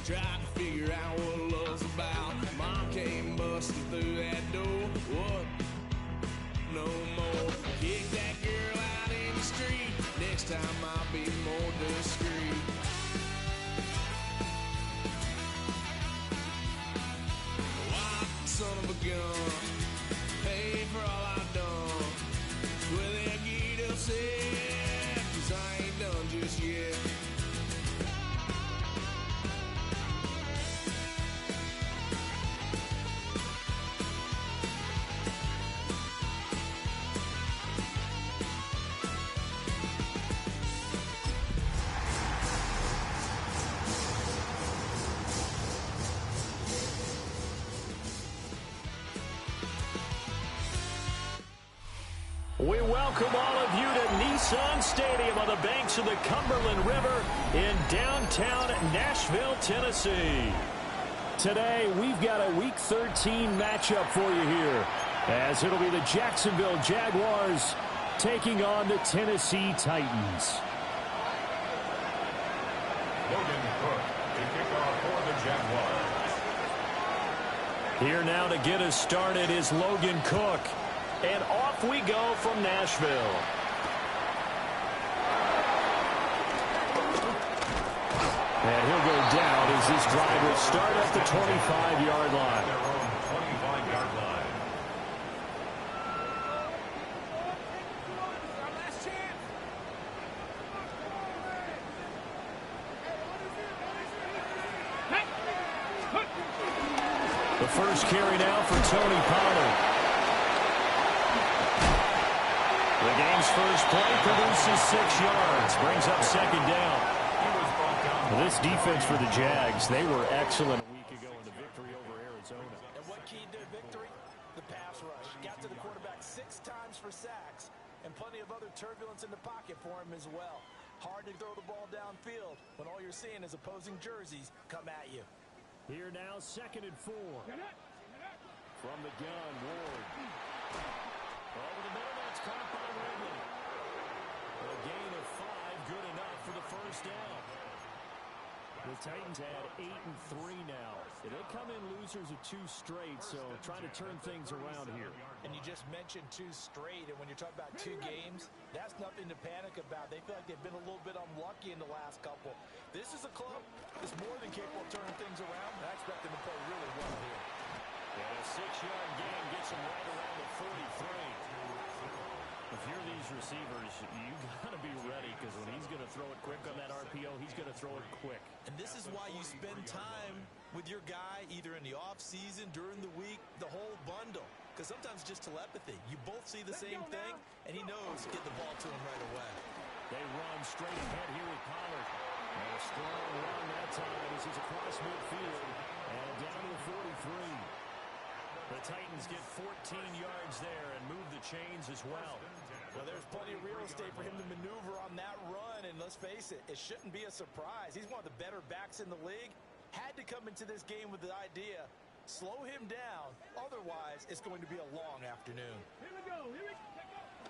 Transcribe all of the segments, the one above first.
Tried to figure out what love's about. Mom came busting through that door. What? No more. Kick that girl out in the street. Next time I'll be more discreet. Wild son of a gun. Pay for all I've done. Well, that get upset, 'cause I ain't done just yet. We welcome all of you to Nissan Stadium on the banks of the Cumberland River in downtown Nashville, Tennessee. Today, we've got a Week 13 matchup for you here, as it'll be the Jacksonville Jaguars taking on the Tennessee Titans. Logan Cook, the kickoff for the Jaguars. Here now to get us started is Logan Cook. And off we go from Nashville. And he'll go down as this drive will start at the 25-yard line. Their own 25-yard line. The first carry now for Tony Pollard. The game's first play produces 6 yards, brings up second down. This defense for the Jags, they were excellent a week ago in the victory over Arizona. And what keyed their victory? The pass rush. Got to the quarterback 6 times for sacks, and plenty of other turbulence in the pocket for him as well. Hard to throw the ball downfield when all you're seeing is opposing jerseys come at you. Here now, 2nd and 4. From the gun, Ward. Over the middle, that's caught by Ridley. A gain of 5, good enough for the first down. The Titans had 8 and 3 now. They come in losers of 2 straight, so trying to turn things around here. And you just mentioned 2 straight, and when you're talking about 2 games, that's nothing to panic about. They feel like they've been a little bit unlucky in the last couple. This is a club that's more than capable of turning things around, and I expect them to play really well here. And a 6-yard gain gets him right around the 43. If you're these receivers, you got to be ready, because when he's going to throw it quick on that RPO, he's going to throw it quick. And this is why you spend time with your guy, either in the offseason, during the week, the whole bundle. Because sometimes just telepathy. You both see the same thing, and he knows to get the ball to him right away. They run straight ahead here with Pollard. And a strong run that time as he's across midfield. And down to the 43. The Titans get 14 yards there and move the chains as well. Well, there's plenty of real estate for him to maneuver on that run, and let's face it, it shouldn't be a surprise. He's one of the better backs in the league. Had to come into this game with the idea, slow him down, otherwise it's going to be a long afternoon. Here we go.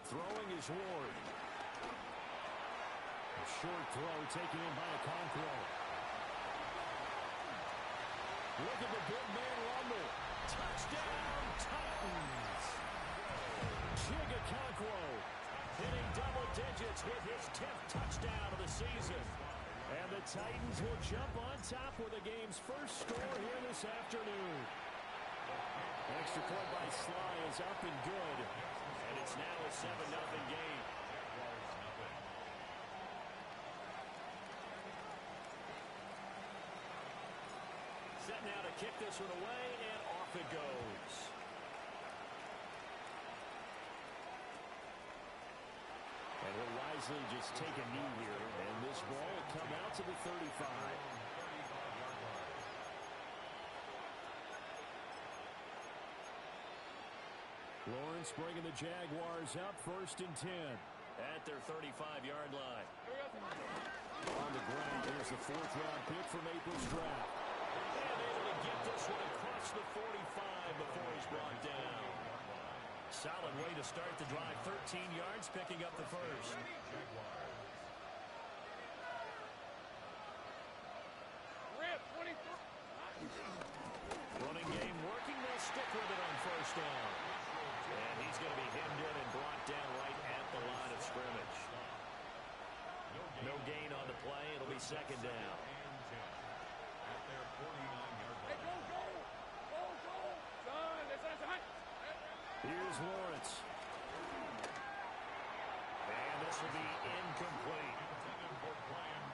Throwing is Ward. A short throw taken in by Okonkwo. Look at the big man rumble. Touchdown, Titans! Chig Okonkwo hitting double digits with his 10th touchdown of the season. And the Titans will jump on top with the game's first score here this afternoon. Extra point by Sly is up and good. And it's now a 7-0 game. Set now to kick this one away, and off it goes. And he'll wisely just take a knee here, and this ball will come out to the 35. Lawrence bringing the Jaguars up 1st and 10 at their 35-yard line. On the ground, there's the 4th-round pick from April's draft. And able to get this one across the 45 before he's brought down. Solid way to start the drive. 13 yards, picking up the first. Rip, 23. second down. At their 49-yard line. Here's Lawrence. And this will be incomplete.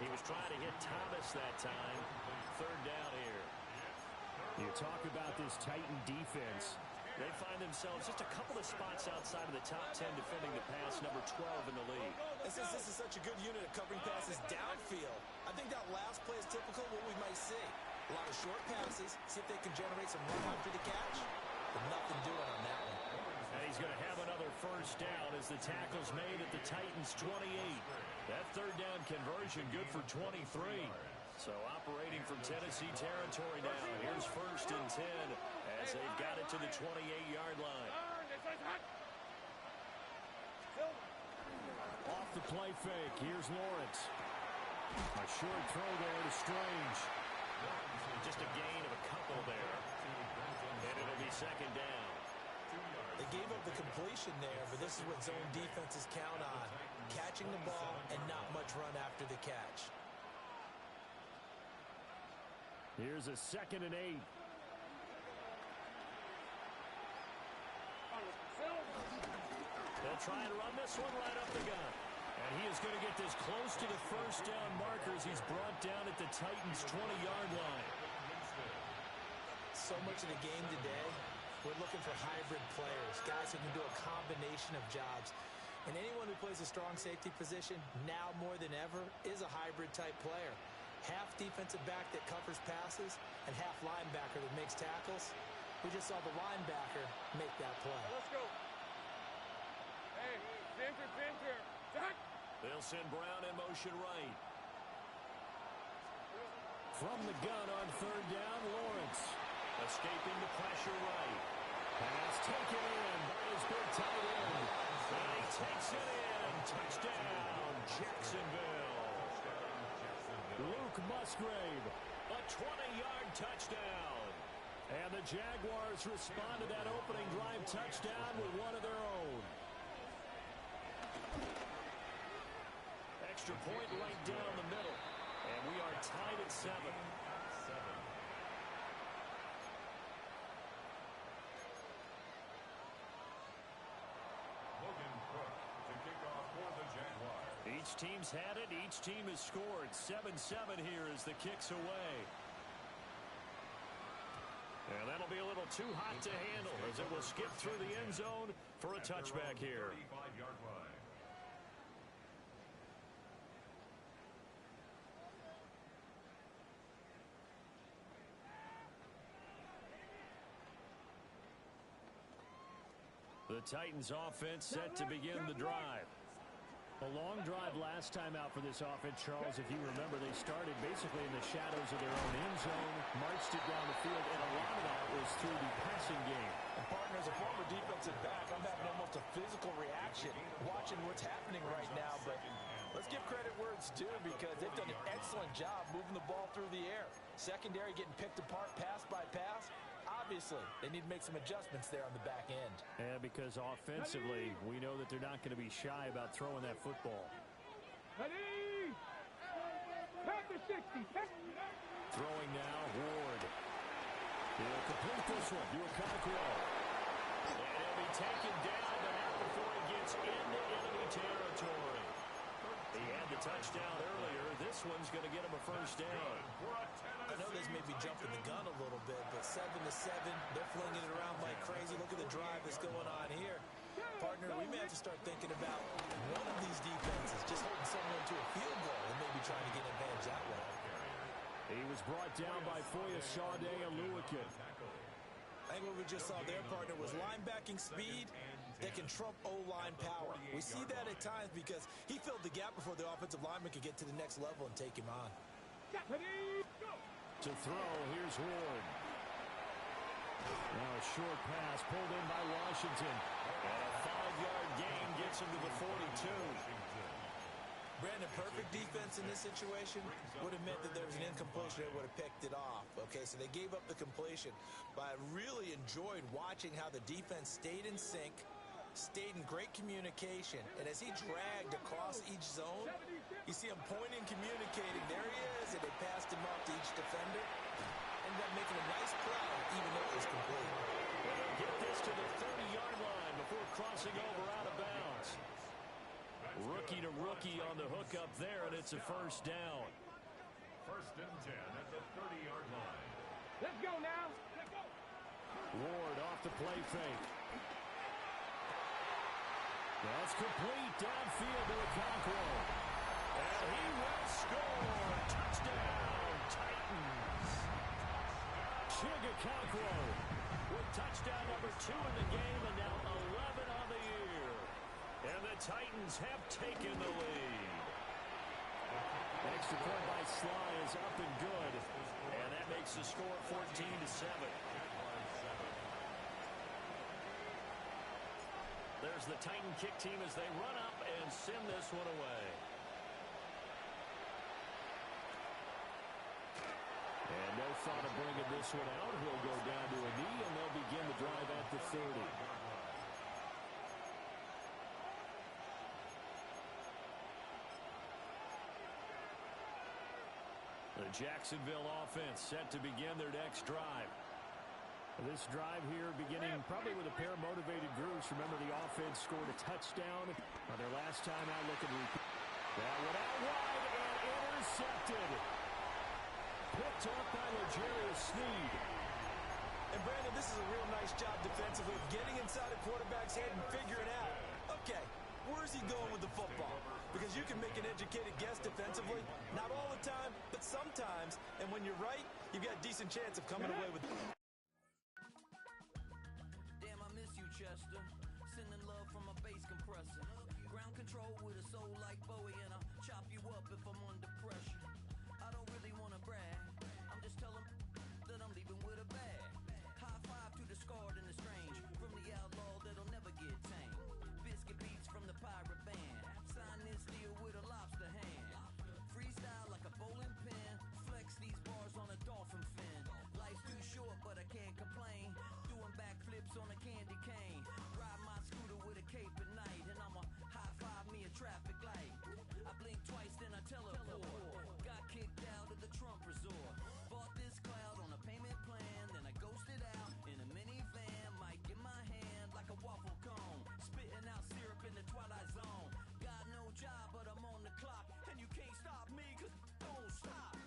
He was trying to hit Thomas that time. Third down here. You talk about this Titan defense. They find themselves just a couple of spots outside of the top 10 defending the pass, number 12 in the league. And since this is such a good unit of covering passes downfield, I think that last play is typical of what we might see. A lot of short passes, see if they can generate some run after the catch, but nothing doing on that one. And he's going to have another first down as the tackle's made at the Titans' 28. That third down conversion good for 23. So operating from Tennessee territory now. Here's first and 10 as they've got it to the 28-yard line. Off the play fake. Here's Lawrence. A short throw there to Strange. Just a gain of a couple there. And it'll be second down. They gave up the completion there, but this is what zone defenses count on. Catching the ball and not much run after the catch. Here's a 2nd and 8. They'll try and run this one right up the gut. And he is going to get this close to the first down markers. He's brought down at the Titans' 20-yard line. So much of the game today, we're looking for hybrid players, guys who can do a combination of jobs. And anyone who plays a strong safety position, now more than ever, is a hybrid type player. Half defensive back that covers passes and half linebacker that makes tackles. We just saw the linebacker make that play. Let's go. Hey, center. Jack. They'll send Brown in motion right. From the gun on third down, Lawrence. Escaping the pressure right. Pass taken in by his big tight end. And he takes it in. Touchdown, Jacksonville. Luke Musgrave, a 20-yard touchdown. And the Jaguars respond to that opening drive touchdown with one of their own. Extra point right down the middle. And we are tied at 7. Each team's had it. Each team has scored. 7-7 here as the kick's away. And that'll be a little too hot to handle as it will skip through the end zone for a touchback here. The Titans offense set to begin the drive. A long drive last time out for this offense, Charles. If you remember, they started basically in the shadows of their own end zone, marched it down the field, and a lot of that was through the passing game. And partner, as a former defensive back, I'm having almost a physical reaction watching what's happening right now. But let's give credit where it's due because they've done an excellent job moving the ball through the air. Secondary getting picked apart pass by pass. Obviously, they need to make some adjustments there on the back end. Yeah, because offensively, we know that they're not going to be shy about throwing that football. Ready? Pass the 60. Throwing now, Ward. He'll complete this one to Okonkwo. And he'll be taken down, but not before he gets into enemy territory. He had the touchdown earlier. This one's going to get him a first down. I know this may be jumping the gun a little bit, but 7-7, they're flinging it around like crazy. Look at the drive that's going on here. Partner, we may have to start thinking about one of these defenses just holding someone to a field goal and maybe trying to get an advantage that way. He was brought down by Foya Sade Aluakin. I think what we just saw there, partner, was linebacking speed that can trump O-line power. We see that at times because he filled the gap before the offensive lineman could get to the next level and take him on. To throw, here's Ward. Now a short pass pulled in by Washington. And a 5-yard gain gets him to the 42. Brandon, perfect defense in this situation would have meant that there was an incompletion that would have picked it off. Okay, so they gave up the completion. But I really enjoyed watching how the defense stayed in sync, stayed in great communication. And as he dragged across each zone, you see him pointing, communicating. There he gets a first down. 1st and 10 at the 30-yard line. Let's go now. Let's go. Ward off the play fake. That's complete downfield to Okonkwo. And he will score. Touchdown, Titans. Okonkwo with touchdown number 2 in the game and now 11 on the year. And the Titans have taken the lead. Extra point by Sly is up and good. And that makes the score 14-7. There's the Titan kick team as they run up and send this one away. And no thought of bringing this one out. He'll go down to a knee, and they'll begin the drive at the 30. The Jacksonville offense set to begin their next drive. This drive here beginning probably with a pair of motivated groups. Remember, the offense scored a touchdown on their last time out. Looking to repeat. That went out wide and intercepted. Picked up by L'Jarius Sneed. And Brandon, this is a real nice job defensively, getting inside a quarterback's head and figuring out, okay, where's he going with the football? Because you can make an educated guess defensively, not all the time, but sometimes. And when you're right, you've got a decent chance of coming away with it. Damn, I miss you, Chester. Sending love from a bass compressor. Ground control with a soul like Bowie, and I'll chop you up if I'm under pressure. I don't really want to brag. I'm just telling that I'm leaving with a bag. High five to the scarred and the strange. From the outlaw that'll never get tamed. Biscuit beats from the pirate band. Sign this deal with a lobster hand. Freestyle like a bowling pin. Flex these bars on a dolphin fin. Life's too short, but I can't complain. Doing backflips on a candy cane. Ride my scooter with a cape at night. And I'ma high five me a traffic light. I blink twice, then I teleport. Got kicked out of the Trump resort. Bought this cloud on a payment plan. Then I ghosted out in a minivan. Mic in my hand like a waffle cone. Spitting out syrup in the twilight zone. Got no job, but I'm on the clock. And you can't stop me, cause don't stop.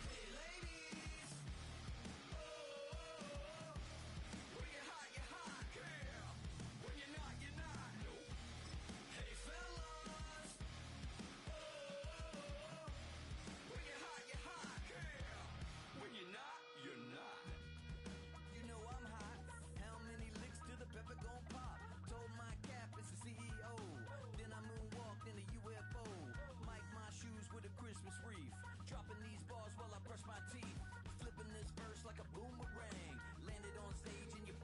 Hey ladies, oh, when you're hot, yeah. When you're not, you're not. Nope. Hey fellas, oh, when you're hot, yeah. When you're not, you're not. You know I'm hot. How many licks till the pepper gon' pop? Told my cap it's the CEO. Then I moonwalked in a UFO. Mic my shoes with a Christmas wreath. Dropping these bars while I brush my teeth. Flipping this verse like a boomerang. Landed on stage in your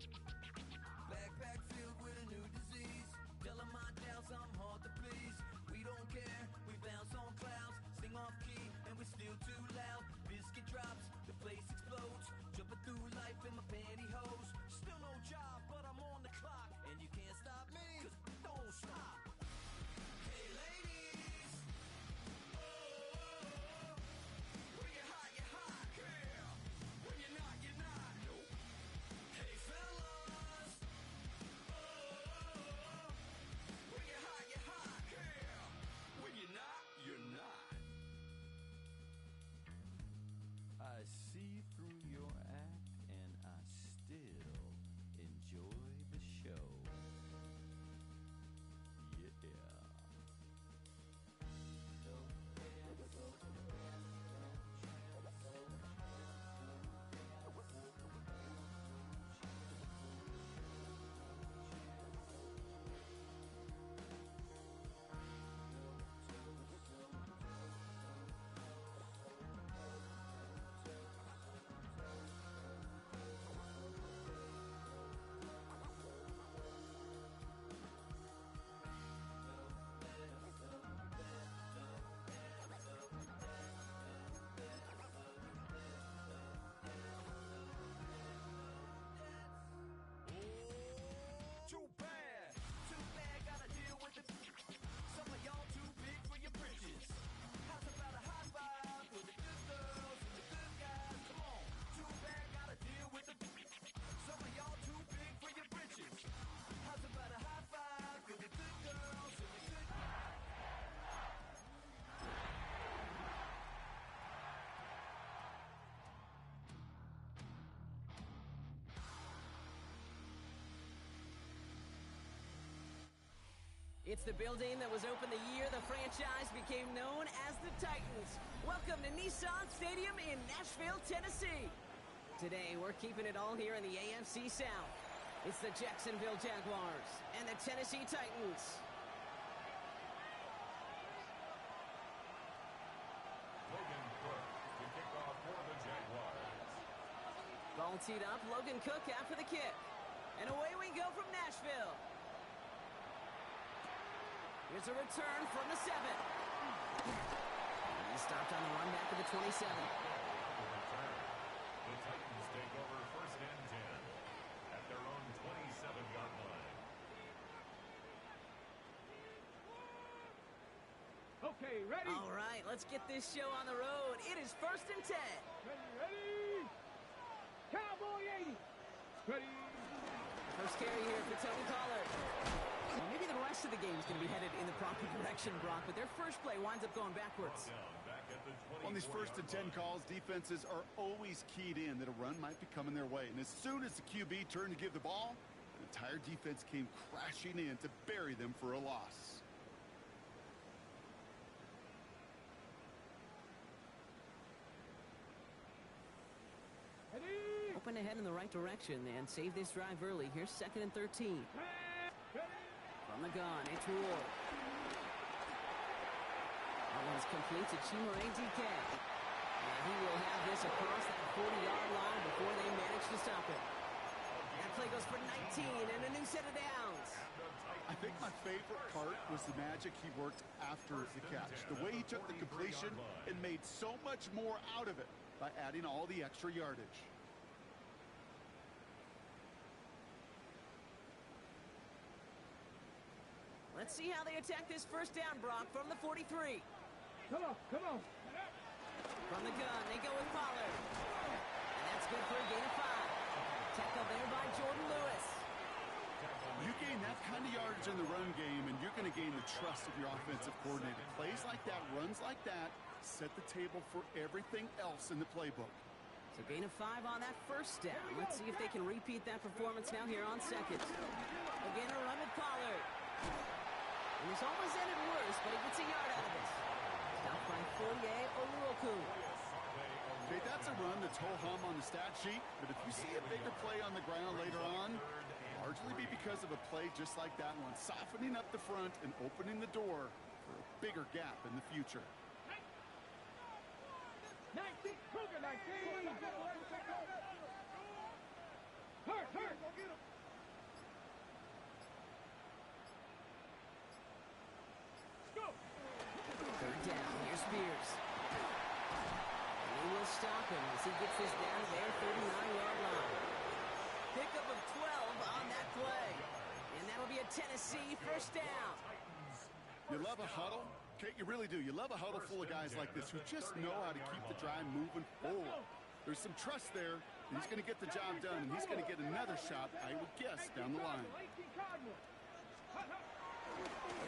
backpack filled with a new disease. Telling my doubts I'm hard to please. We don't care, we bounce on clouds. Sing off key and we're still too loud. Biscuit drops, the place explodes. Jumping through life in my pantyhose. Still no job, but I'm on the clock. And you can't stop me, cause don't stop. Hey ladies, oh, when you're hot, yeah. When you're not, you're not. Nope. Hey fellas, oh, when you're hot, yeah. When you're not, you're not. I see through your act and I still It's the building that was opened the year the franchise became known as the Titans. Welcome to Nissan Stadium in Nashville, Tennessee. Today, we're keeping it all here in the AFC South. It's the Jacksonville Jaguars and the Tennessee Titans. Logan Cook to kick off for the Jaguars. Ball teed up, Logan Cook after the kick. And away we go from Nashville. Here's a return from the 7. He stopped on the run back to the 27. The Titans take over first and 10 at their own 27-yard line. Okay, ready? All right, let's get this show on the road. It is first and 10. Ready? Cowboy 80. Ready? First carry here for Tony Pollard. Well, maybe the rest of the game is going to be headed in the proper direction, Brock, but their first play winds up going backwards. On these first and 10 calls, defenses are always keyed in that a run might be coming their way. And as soon as the QB turned to give the ball, the entire defense came crashing in to bury them for a loss. Ready? Open ahead in the right direction and save this drive early. Here's second and 13. From the gun, it's Rule. That one's complete to Chimere DK. And he will have this across that 40-yard line before they manage to stop it. That play goes for 19 and a new set of downs. I think my favorite part was the magic he worked after the catch. The way he took the completion and made so much more out of it by adding all the extra yardage. Let's see how they attack this first down, Brock, from the 43. Come on, come on. From the gun, they go with Pollard. And that's good for a gain of 5. Tackle there by Jordan Lewis. You gain that kind of yardage in the run game, and you're going to gain the trust of your offensive coordinator. Plays like that, runs like that, set the table for everything else in the playbook. So gain of 5 on that first down. Let's see if they can repeat that performance now here on second. Again, a run with Pollard. And this almost ended worse, but he gets a yard out of this. Stopped by Fourier Oluoku. Okay, that's a run that's ho-hum on the stat sheet, but if you see a bigger play on the ground later on, largely be because of a play just like that one, softening up the front and opening the door for a bigger gap in the future. 19, Cougar 19. Hurt, hurt. Go. Third down, here's Spears. And he will stop him as he gets this down to their 39-yard line. Pickup of 12 on that play. And that'll be a Tennessee first down. You love a huddle? Okay, you really do. You love a huddle full of guys like this who just know how to keep the drive moving forward. There's some trust there, and he's going to get the job done, and he's going to get another shot, I would guess, down the line. They're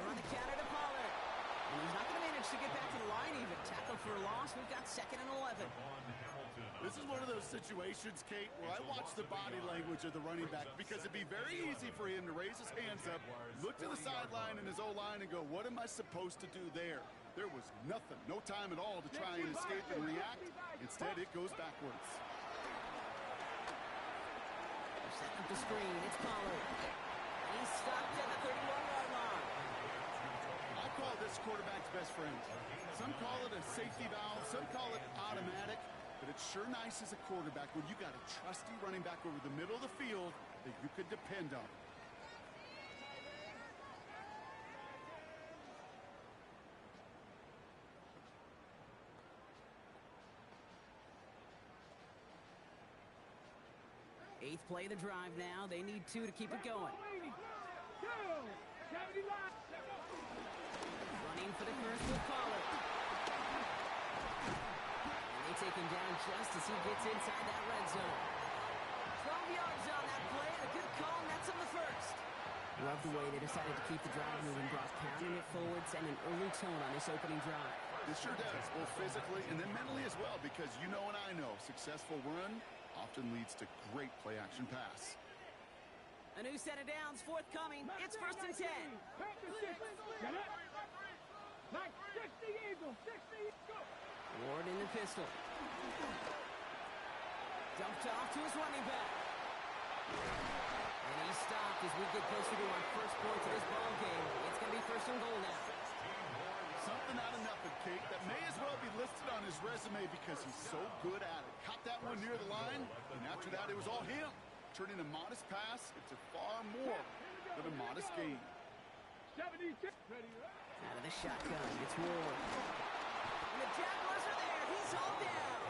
on the counter to Pollard. And he's not going to manage to get back to the line even. Tackle for a loss. We've got second and 11. This is one of those situations, Kate, where I watch the body language of the running back because it'd be very easy for him to raise his hands up, look to the sideline in his O-line and go, what am I supposed to do there? There was nothing, no time at all to try and escape and react. Instead, it goes backwards. They're setting up the screen. It's Pollard. He's stopped at the 31-yard line. I call this quarterback's best friend. Some call it a safety valve, some call it automatic. But it's sure nice as a quarterback when you got a trusty running back over the middle of the field that you could depend on. Eighth play of the drive now. They need 2 to keep it going. Running for the first with Pollard. They take him down just as he gets inside that red zone. 12 yards on that play, and a good call, and that's on the first. Love the way they decided to keep the drive moving, Brock, pounding it forward, sending an early tone on this opening drive. It sure does, both physically and then mentally as well, because you know and I know, successful run often leads to great play-action pass. A new set of downs forthcoming. It's 1st and 10. Back to 6. Get up. Like 60 Eagles. 60. Go. Ward in the pistol. Dumped off to his running back. And he's stopped as we get closer to our first points of this ball game. It's going to be 1st and goal now. Something out of nothing, Kate, that may as well be listed on his resume because he's so good at it. Caught that one near the line, and after that, it was all him. Turning a modest pass into far more than a modest gain. 76. Ready, Out of the shotgun, it's Ward. And the Jaguars are there. He's hauled down.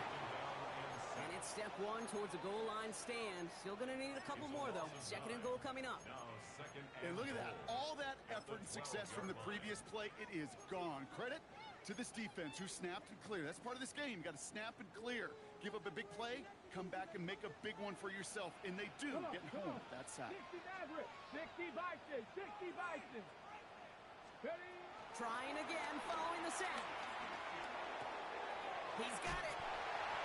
And it's step one towards a goal line stand. Still going to need a couple more, though. 2nd and goal coming up. And look at that. All that effort and success from the previous play, it is gone. Credit to this defense who snapped and cleared. That's part of this game. You got to snap and clear. Give up a big play, come back and make a big one for yourself. And they do, getting home with that sack. 60 Maverick. 60 Bison. 60 Bison. Ready. Trying again, following the sack. He's got it.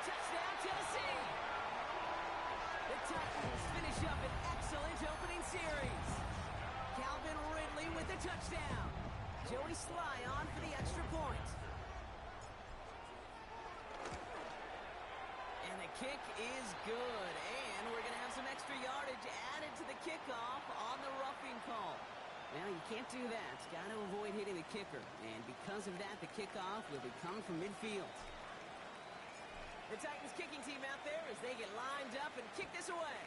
Touchdown, Tennessee. The Titans finish up an excellent opening series. Calvin Ridley with the touchdown. Joey Sly on for the extra point. And the kick is good. And we're going to have some extra yardage added to the kickoff on the roughing call. Well, you can't do that. Got to avoid hitting the kicker. And because of that, the kickoff will be coming from midfield. The Titans kicking team out there as they get lined up and kick this away.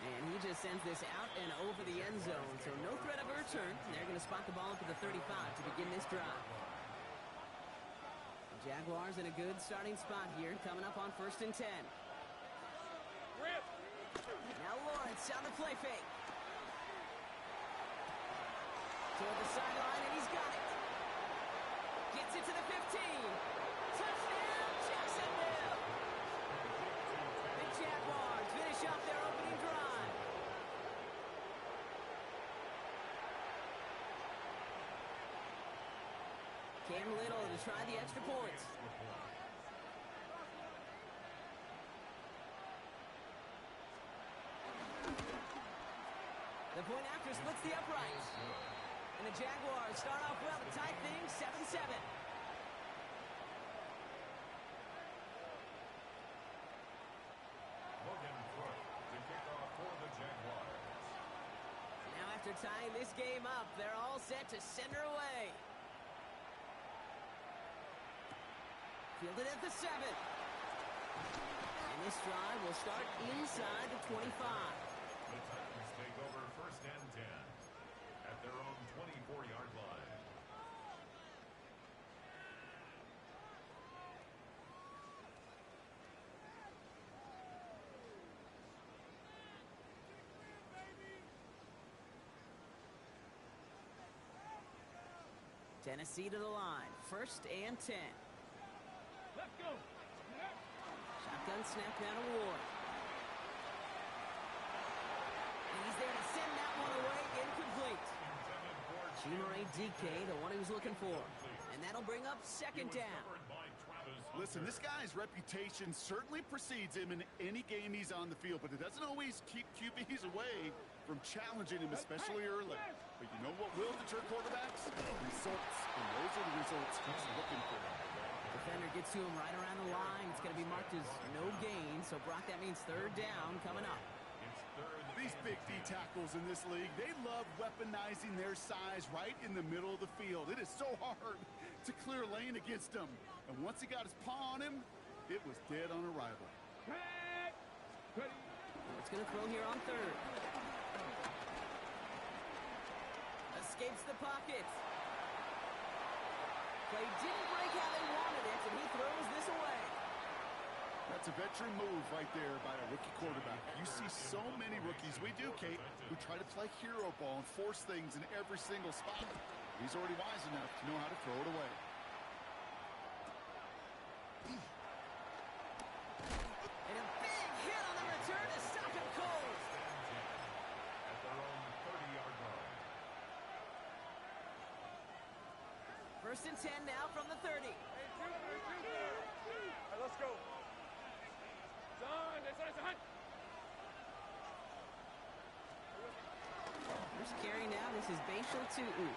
And he just sends this out and over the end zone, so no threat of a return. They're going to spot the ball up at the 35 to begin this drive. The Jaguars in a good starting spot here, coming up on 1st and 10. Now Lawrence on the play fake. Toward the sideline, and he's got it. Gets it to the 15. Touchdown, Jacksonville. The Jaguars finish off their opening drive. Cam Little to try the extra points. The point after splits the uprights. And the Jaguars start off well to tie things 7-7. Logan Crook to kick off for the Jaguars. Now after tying this game up, they're all set to send her away. Fielded at the 7. And this drive will start inside the 25. The Titans take over 1st and 10 at their own 24-yard line. Tennessee to the line. 1st and 10. Let's go. Shotgun snap down to Ward. And he's there to send that one away. Incomplete. Chimere DK, the one he was looking for. And that'll bring up 2nd down. Listen, this guy's reputation certainly precedes him in any game he's on the field, but it doesn't always keep QBs away from challenging him, especially early. But you know what will deter quarterbacks? Results. And those are the results he's looking for. Defender gets to him right around the line. It's going to be marked as no gain. So, Brock, that means 3rd down coming up. These big D tackles in this league, they love weaponizing their size right in the middle of the field. It is so hard to clear lane against him. And once he got his paw on him, it was dead on arrival. It's going to throw here on 3rd. Escapes the pocket. Play didn't break how they wanted it, and he throws this away. That's a veteran move right there by a rookie quarterback. You see so many rookies, we do, Kate, who try to play hero ball and force things in every single spot. He's already wise enough to know how to throw it away. And a big hit on the return to stop him cold. At their own 30-yard line. 1st and 10 now from the 30. Let's go. First carry now, this is Bashal Tutu. We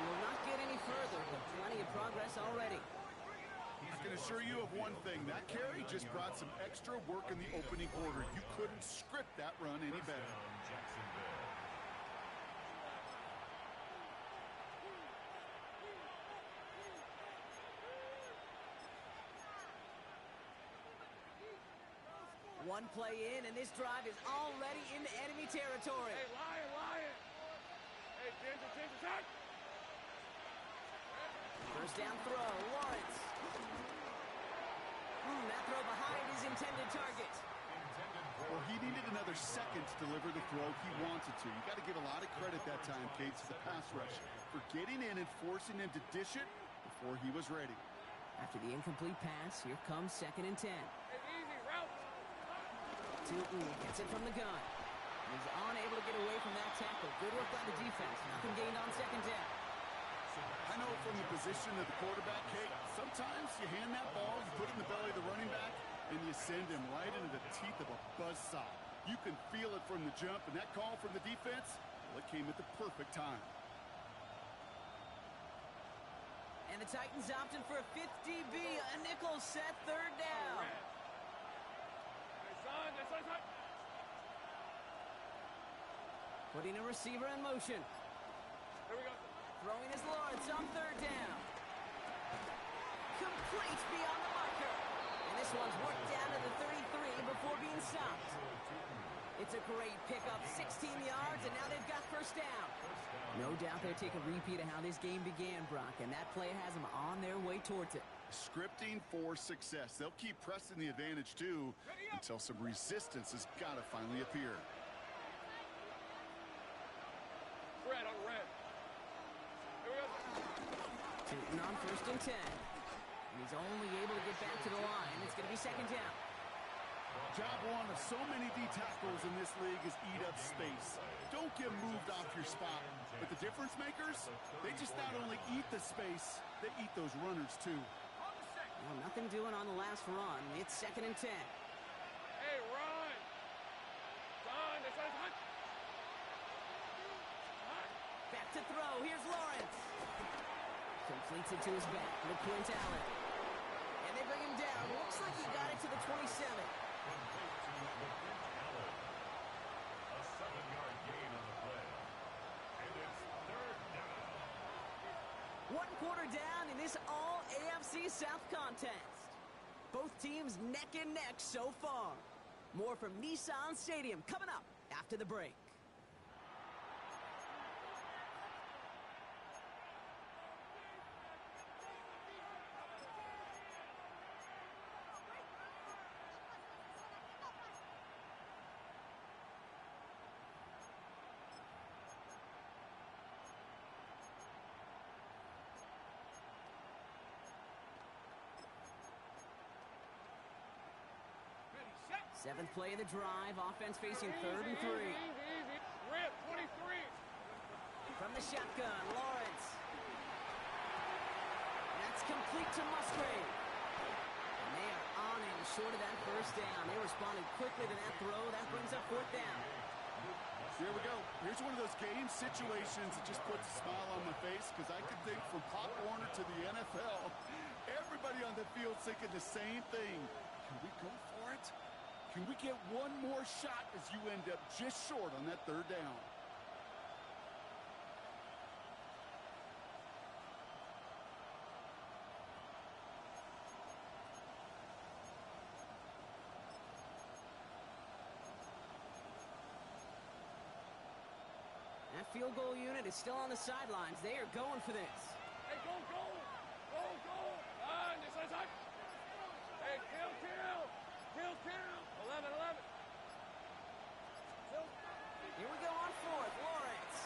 will not get any further, but plenty of progress already. I can assure you of one thing. That carry just brought some extra work in the opening quarter. You couldn't script that run any better. One play in, and this drive is already into enemy territory. Hey, Lion. Hey, Ginger, shot. First down throw, Lawrence. That throw behind his intended target. Well, he needed another second to deliver the throw he wanted to. You got to give a lot of credit that time, Kate, to the pass rush for getting in and forcing him to dish it before he was ready. After the incomplete pass, here comes 2nd and 10. Hey, easy, route. Tutu gets it from the gun. He's unable to get away from that tackle. Good work by the defense. Nothing gained on 2nd down. I know from the position of the quarterback, Kate, sometimes you hand that ball, you put it in the belly of the running back, and you send him right into the teeth of a buzzsaw. You can feel it from the jump, and that call from the defense, well, it came at the perfect time. And the Titans opting for a 50B, a nickel set, 3rd down. Hey, son. Putting a receiver in motion. Here we go. Throwing his Lawrence on 3rd down. Complete beyond the marker. And this one's worked down to the 33 before being stopped. It's a great pickup, 16 yards, and now they've got 1st down. No doubt they'll take a repeat of how this game began, Brock, and that play has them on their way towards it. Scripting for success. They'll keep pressing the advantage, too, until some resistance has got to finally appear. Red on red. Here we go. Tutu on 1st and 10. And he's only able to get back to the line. It's going to be 2nd down. Job one of so many D tackles in this league is eat up space. Don't get moved off your spot. But the difference makers, they just not only eat the space, they eat those runners too. Well, nothing doing on the last run. It's 2nd and 10. Hey, run. Son, this one's hot. Back to throw. Here's Lawrence. Completes it to his back. LeQuint Allen. And they bring him down. Looks like he got it to the 27. A 7-yard gain on the play. And it's 3rd down. 1 quarter down in this all AFC South contest. Both teams neck and neck so far. More from Nissan Stadium coming up after the break. Seventh play of the drive. Offense facing 3rd and 3. Easy. Red, 23. From the shotgun, Lawrence. That's complete to Musgrave. And they are on him short of that 1st down. They responded quickly to that throw. That brings up 4th down. Here we go. Here's one of those game situations that just puts a smile on my face because I can think from Pop Warner to the NFL, everybody on the field thinking the same thing. Can we go for it? Can we get one more shot as you end up just short on that 3rd down? That field goal unit is still on the sidelines. They are going for this. Hey, go. This one's hot. Hey, kill. 11. Here we go on 4th. Lawrence.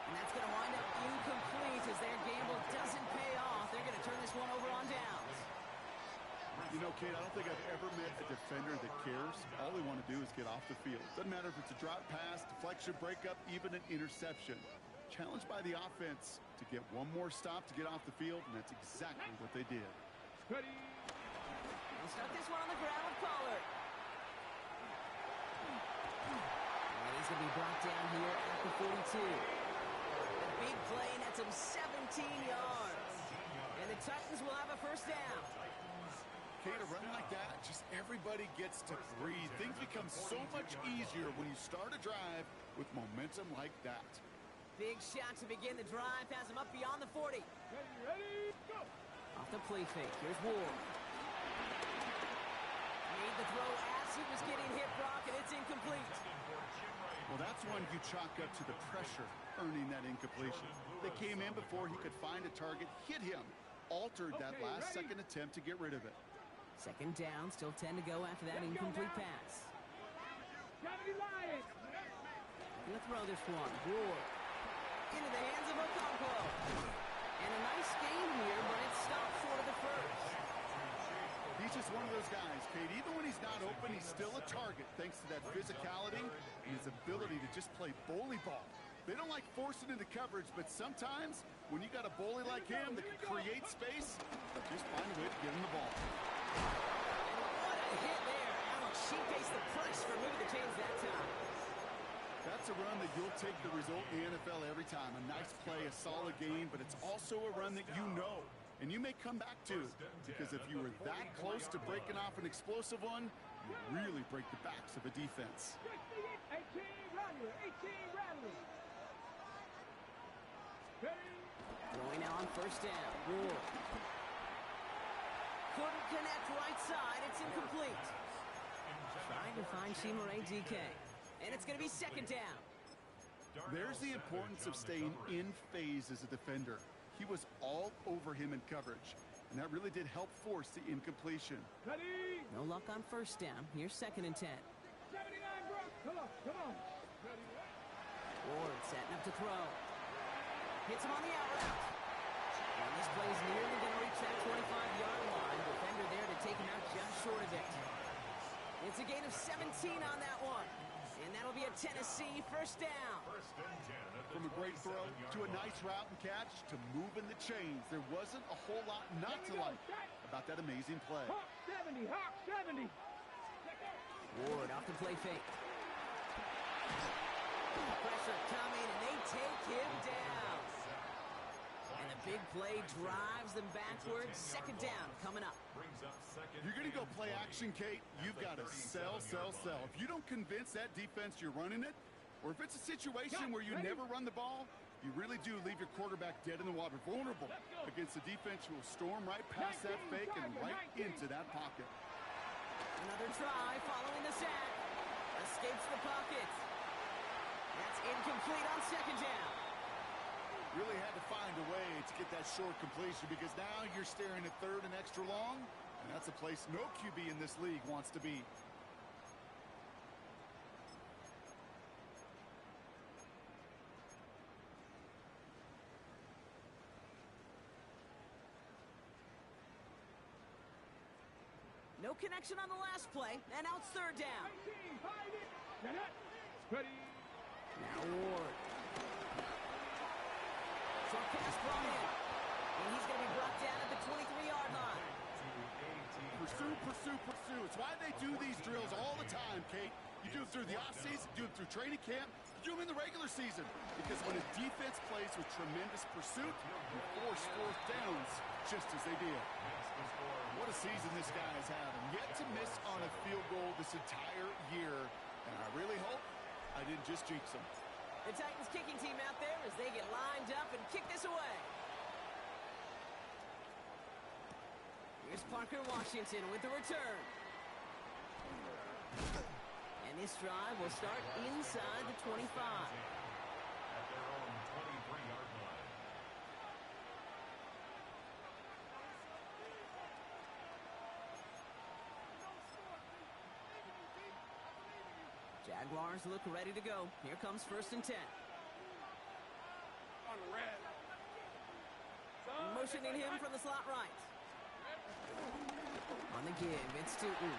And that's going to wind up incomplete as their gamble doesn't pay off. They're going to turn this one over on downs. You know, Kate, I don't think I've ever met a defender that cares. All they want to do is get off the field. Doesn't matter if it's a drop pass, deflection, breakup, even an interception. Challenged by the offense to get one more stop to get off the field, and that's exactly what they did. Ready. They'll start this one on the ground with Pollard. And he's going to be brought down here at the 42. A big play nets him 17 yards. And the Titans will have a first down. Kate, a run like that, just everybody gets to breathe. Things become so much easier when you start a drive with momentum like that. Big shot to begin the drive. Has him up beyond the 40. Ready, go! Off the play fake. Here's Ward. Made the throw as he was getting hit, Brock, and it's incomplete. Well, that's one you chalk up to the pressure earning that incompletion. They came in before he could find a target, hit him, altered that last second attempt to get rid of it. Second down, still 10 to go after that incomplete pass. 70 Lions! Gonna throw this one. Ward. Into the hands of Okonkwo. And a nice gain here, but it's stopped short of the first. He's just one of those guys, Kate. Even when he's not open, he's still a target thanks to that physicality and his ability to just play bully ball. They don't like forcing into coverage, but sometimes when you got a bully like him that can create space, just find a way to get him the ball. What a hit there. Ouch, she faced the price for moving the chains that time. That's a run that you'll take the result in the NFL every time. A nice play, a solid game, but it's also a run that you know. And you may come back to, because if you were that close to breaking off an explosive one, you really break the backs of a defense. 18 Rattler, 18 Rattler. Ready, Throwing now on first down. Ward. Couldn't connect right side. It's incomplete. Trying to find Chimere DK. And it's going to be second down. There's the importance of staying in phase as a defender. He was all over him in coverage, and that really did help force the incompletion. ready, No luck on first down. Here's second and 10. 79 Brock, come on, come on. Ready, Ward setting up to throw. Hits him on the out route. And this play's nearly going to reach that 25-yard line. Defender there to take him out just short of it. It's a gain of 17 on that one. And that'll be a Tennessee first down. From a great throw to a nice route and catch to moving the chains, there wasn't a whole lot not to like about that amazing play. Hawk 70, Hawk 70. Ward off the play fake. Pressure coming, and they take him down. And the big play drives them backwards. Second down coming up. You're going to go play action, Kate. You've got to sell, sell, sell. If you don't convince that defense you're running it, or if it's a situation where you never run the ball, you really do leave your quarterback dead in the water, vulnerable against a defense who will storm right past that fake and right into that pocket. Another try following the sack. Escapes the pocket. That's incomplete on second down. Really had to find a way to get that short completion because now you're staring at third and extra long, and that's a place no QB in this league wants to be. No connection on the last play, and now it's third down. 19, hide it. Get it. Ready, Now Ward. Short pass brought in. And he's going to be brought down at the 23-yard line. Pursue, pursue, pursue. It's why they do these drills all the time, Kate. You do them through the offseason, do them through training camp, you do them in the regular season. Because when a defense plays with tremendous pursuit, you force fourth downs just as they did. What a season this guy has had. And yet to miss on a field goal this entire year. And I really hope I didn't just jinx him. The Titans kicking team out there as they get lined up and kick this away. Here's Parker Washington with the return. And this drive will start inside the 25. At their own 23-yard line. Jaguars look ready to go. Here comes first and 10. on the red. Motioning him from the slot right. On the give, it's Stoughton.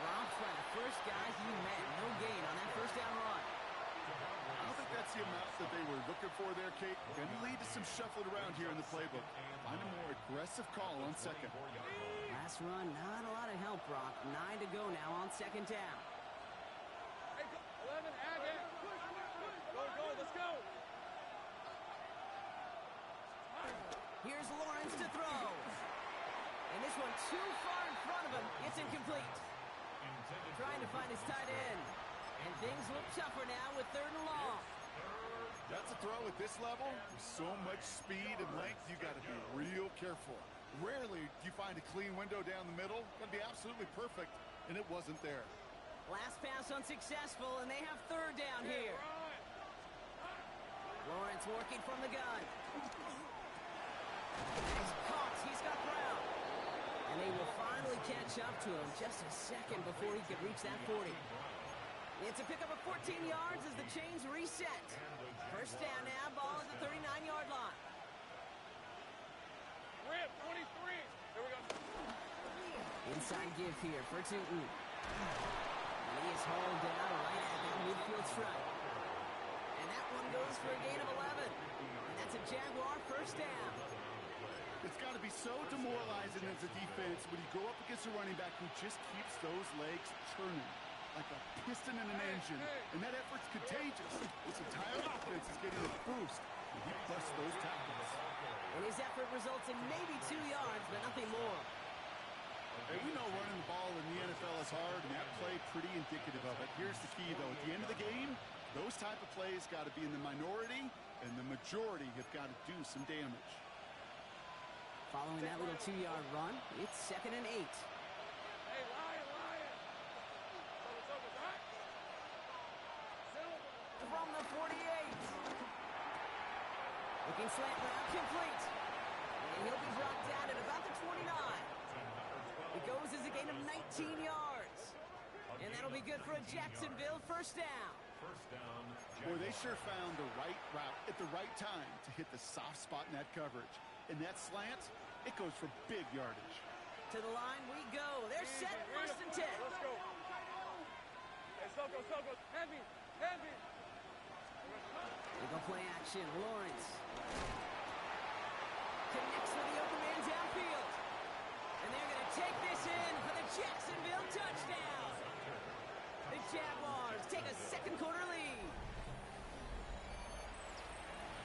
Dropped by the first guy he met. No gain on that first down run. I don't think that's the amount that they were looking for there, Kate. Going to lead to some shuffling around here in the playbook. Find a more aggressive call on second. Last run, not a lot of help, Brock. 9 to go now on second down. Hey, Here's Lawrence to throw. And this one too far in front of him. It's incomplete. Trying to find his tight end. And things look tougher now with 3rd and long. That's a throw at this level. With so much speed and length, you got to be real careful. Rarely do you find a clean window down the middle. That'd be absolutely perfect, and it wasn't there. Last pass unsuccessful, and they have 3rd down here. Lawrence working from the gun. He's caught. He's got Brown. And they will finally catch up to him just a second before he could reach that 40. It's a pickup of 14 yards as the chains reset. First down now, ball at the 39-yard line. Rip, 23. Here we go. Inside give here for Tootin. And he is hauled down right at that midfield stripe. And that one goes for a gain of 11. And that's a Jaguar first down. It's got to be so demoralizing as a defense when you go up against a running back who just keeps those legs churning like a piston in an engine, and that effort's contagious. This entire offense is getting a boost, and he busts those tackles. And his effort results in maybe 2 yards, but nothing more. Hey, we know running the ball in the NFL is hard, and that play pretty indicative of it. Here's the key, though. At the end of the game, those type of plays got to be in the minority, and the majority have got to do some damage. Following that little 2-yard run, it's 2nd and 8. Hey, Lion, Lion. From the 48. Looking slant route, complete. And he'll be brought down at about the 29. It goes as a gain of 19 yards. And that'll be good for a Jacksonville first down. Boy, they sure found the right route at the right time to hit the soft spot in that coverage. And that slant, it goes for big yardage. To the line we go. They're set, 1st and 10. Let's go. Hey, Soko. Hand me. They go play action. Lawrence connects with the open man downfield. And they're going to take this in for the Jacksonville touchdown. The Jaguars take a second-quarter lead.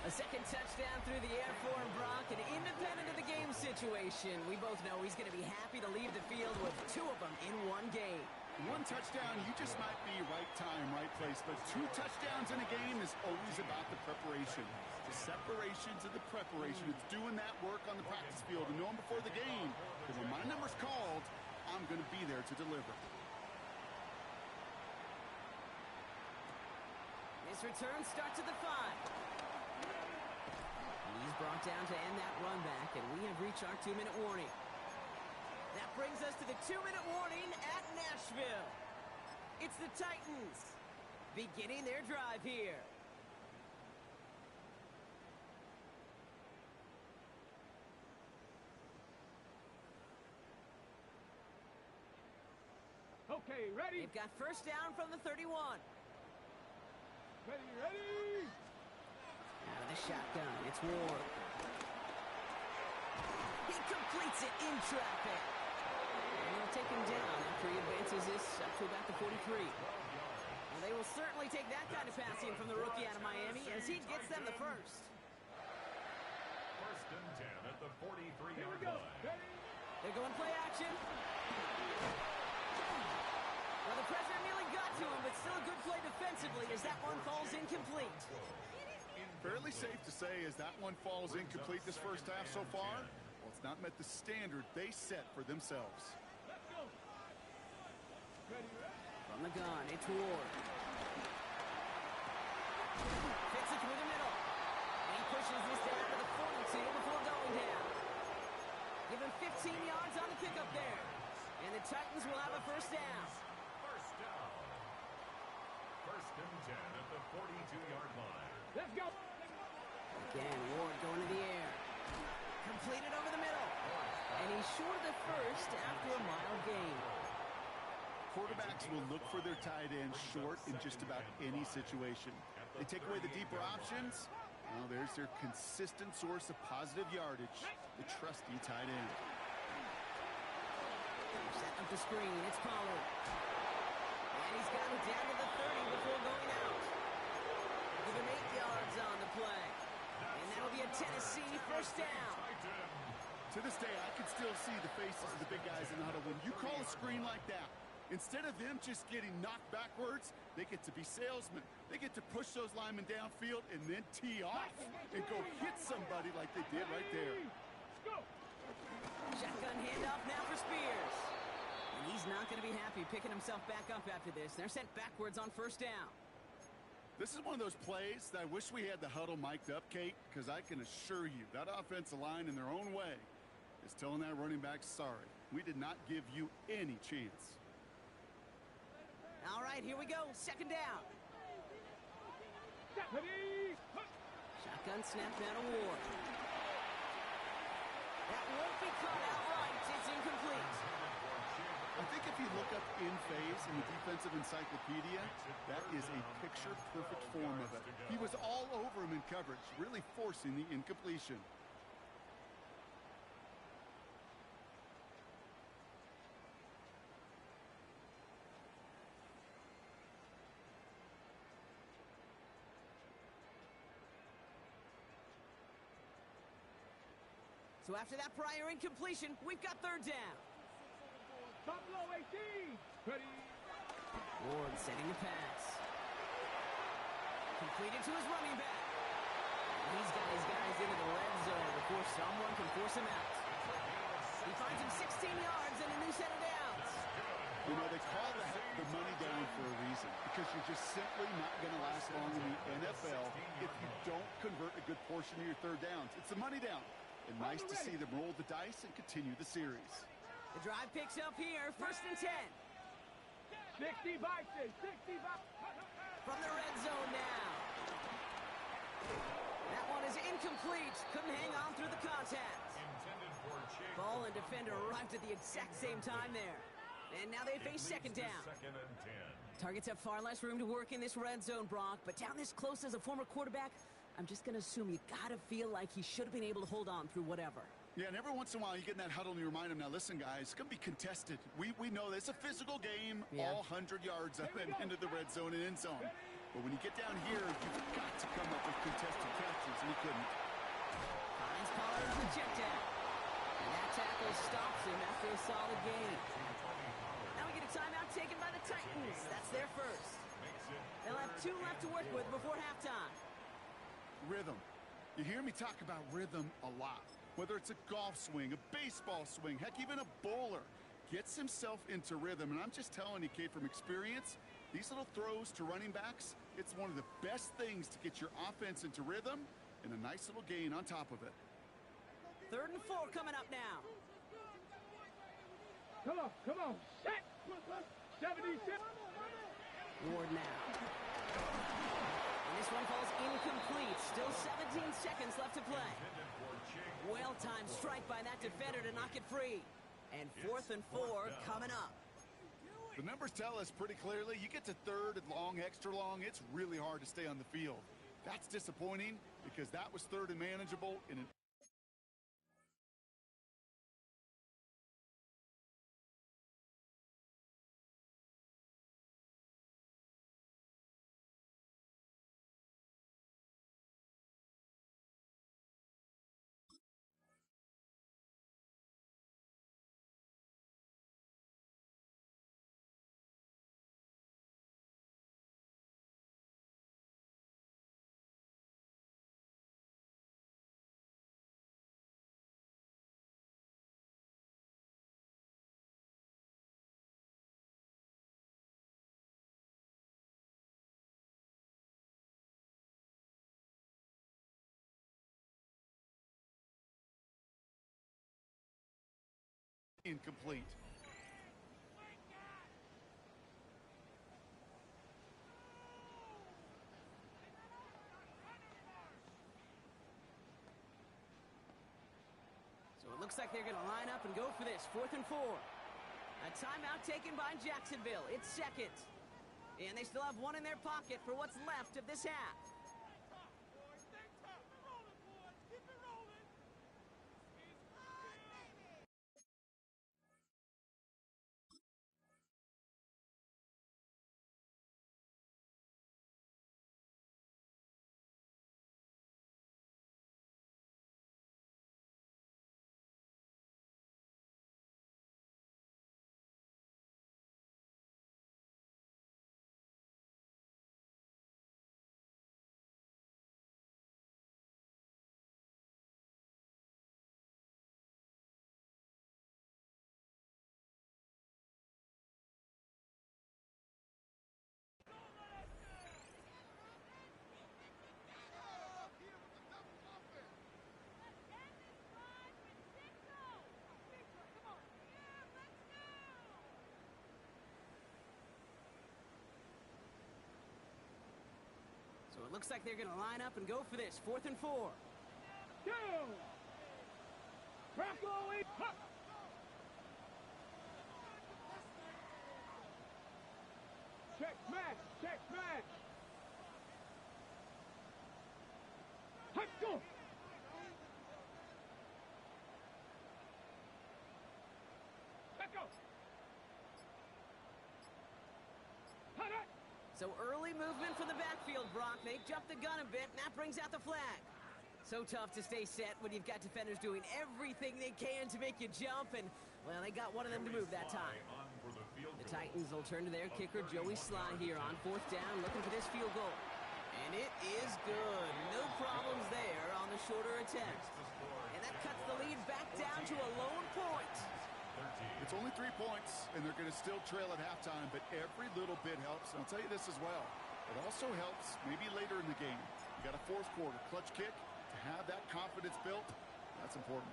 A second touchdown through the air for him, Brock, and independent of the game situation, we both know he's going to be happy to leave the field with 2 of them in one game. 1 touchdown, you just might be right time, right place, but 2 touchdowns in a game is always about the preparation. The separation to the preparation. It's doing that work on the practice field and knowing before the game that when my number's called, I'm going to be there to deliver. His return starts at the 5. He's brought down to end that run back, and we have reached our 2-minute warning. That brings us to the 2-minute warning at Nashville. It's the Titans beginning their drive here. Okay, ready? They've got first down from the 31. Ready? Out of the shotgun, it's Ward. He completes it in traffic. And they'll take him down after he advances this up to about the 43. Well, they will certainly take that kind of passing from the rookie out of Miami as he gets them the first. 1st and 10 at the 43-yard Here we go. line. Ready? They're going play action. Well, the pressure nearly got to him, but still a good play defensively as that one falls incomplete. Fairly safe to say as that one falls incomplete this first half so far, well, it's not met the standard they set for themselves. Let's go. Ready? From the gun, it's Ward. Fits it through the middle. And he pushes this down to the 42 before going down. Give him 15 yards on the pickup there. And the Titans will have a first down. First down. 1st and 10 at the 42-yard line. Let's go. Again, Ward going to the air. Completed over the middle. And he's short of the first after a mild gain. Quarterbacks will look for their tight end short in just about any situation. They take away the deeper options. Well, there's their consistent source of positive yardage, the trusty tight end. Setting up the screen, it's Pollard. And he's got it down to the 30 before going out. Give him 8 yards on the play. And that'll be a Tennessee first down. To this day, I can still see the faces of the big guys in the huddle. When you call a screen like that, instead of them just getting knocked backwards, they get to be salesmen. They get to push those linemen downfield and then tee off and go hit somebody like they did right there. Shotgun handoff now for Spears. And he's not going to be happy picking himself back up after this. They're sent backwards on first down. This is one of those plays that I wish we had the huddle mic'd up, Kate, because I can assure you that offensive line in their own way is telling that running back, sorry, we did not give you any chance. All right, here we go. Second down. Shotgun snap now to Ward. That won't be caught outright. It's incomplete. I think if you look up in phase in the defensive encyclopedia, that is a picture-perfect form of it. He was all over him in coverage, really forcing the incompletion. So after that prior incompletion, we've got third down. Buffalo 18. Ready. Ward setting the pass. Completed to his running back. He's got his guys into the red zone before someone can force him out. He finds him 16 yards and a new set of downs. You know, they call that the money down for a reason, because you're just simply not going to last long in the NFL if you don't convert a good portion of your third downs. It's the money down. And nice to see them roll the dice and continue the series. The drive picks up here, first and 10. 65, 65. From the red zone now. That one is incomplete. Couldn't hang on through the contact. Ball and defender arrived at the exact same time there. And now they face second down. Targets have far less room to work in this red zone, Brock, but down this close as a former quarterback, I'm just going to assume you got to feel like he should have been able to hold on through whatever. Yeah, and every once in a while you get in that huddle and you remind him, now listen, guys, it's going to be contested. We know this. It's a physical game, all 100 yards up and into the red zone and end zone. But when you get down here, you've got to come up with contested catches, and he couldn't. Finds Pollard with jet down. And that tackle stops him after a solid gain. Now we get a timeout taken by the Titans. That's their first. They'll have 2 left to work with before halftime. Rhythm. You hear me talk about rhythm a lot. Whether it's a golf swing, a baseball swing, heck, even a bowler gets himself into rhythm. And I'm just telling you, Kate, from experience, these little throws to running backs, it's one of the best things to get your offense into rhythm and a nice little gain on top of it. Third and 4 coming up now. Come on. Set. 76. Ward now. And this one falls incomplete. Still 17 seconds left to play. Well-timed strike by that defender to knock it free. And 4th and 4 coming up. The numbers tell us pretty clearly, you get to third and long, extra long, it's really hard to stay on the field. That's disappointing because that was third and manageable in an incomplete. So it looks like they're going to line up and go for this. 4th and 4. A timeout taken by Jacksonville. It's second. And they still have one in their pocket for what's left of this half. Looks like they're going to line up and go for this. 4th and 4. Two. Rocco, huh. Check smash. Check smash. Let's go. Let's go. So early movement from the backfield, Brock. They jumped the gun a bit, and that brings out the flag. So tough to stay set when you've got defenders doing everything they can to make you jump, and, well, they got one of them to move that time. The Titans will turn to their kicker, Joey Sly, here on 4th down, looking for this field goal. And it is good. No problems there on the shorter attempt. And that cuts the lead back down to a lone point. It's only 3 points, and they're going to still trail at halftime, but every little bit helps. And I'll tell you this as well. It also helps maybe later in the game. You got a 4th quarter clutch kick. To have that confidence built, that's important.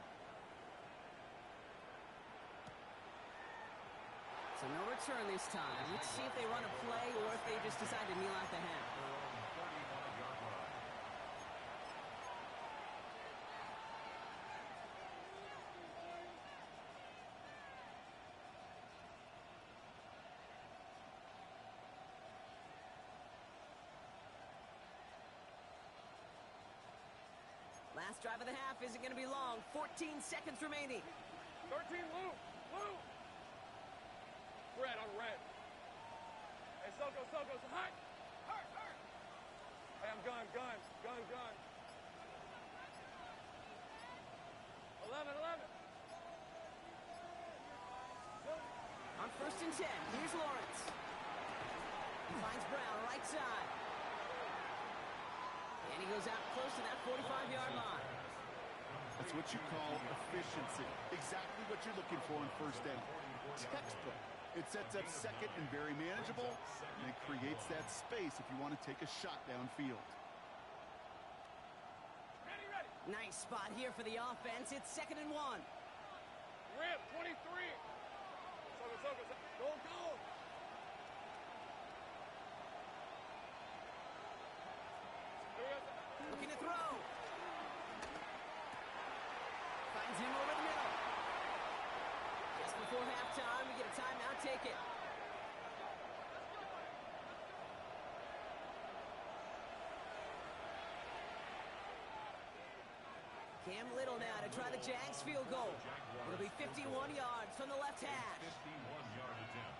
So no return this time. Let's see if they run a play or if they just decide to kneel out the half. Last drive of the half isn't going to be long. 14 seconds remaining. 13, Lou. Lou. Red on red. Hey, Soko, hurt. Hey, I'm gun. 11. On 1st and 10, here's Lawrence. Finds Brown, right side. And he goes out close to that 45-yard line. That's what you call efficiency. Exactly what you're looking for in 1st down. Textbook. It sets up 2nd and very manageable, and it creates that space if you want to take a shot downfield. Ready. Nice spot here for the offense. It's 2nd and 1. Rip, 23. Soko. Go. Looking to throw. Finds him over the middle. Just before halftime, we get a timeout. Take it. Cam Little now to try the Jags field goal. It'll be 51 yards from the left hash. 51-yard attempt.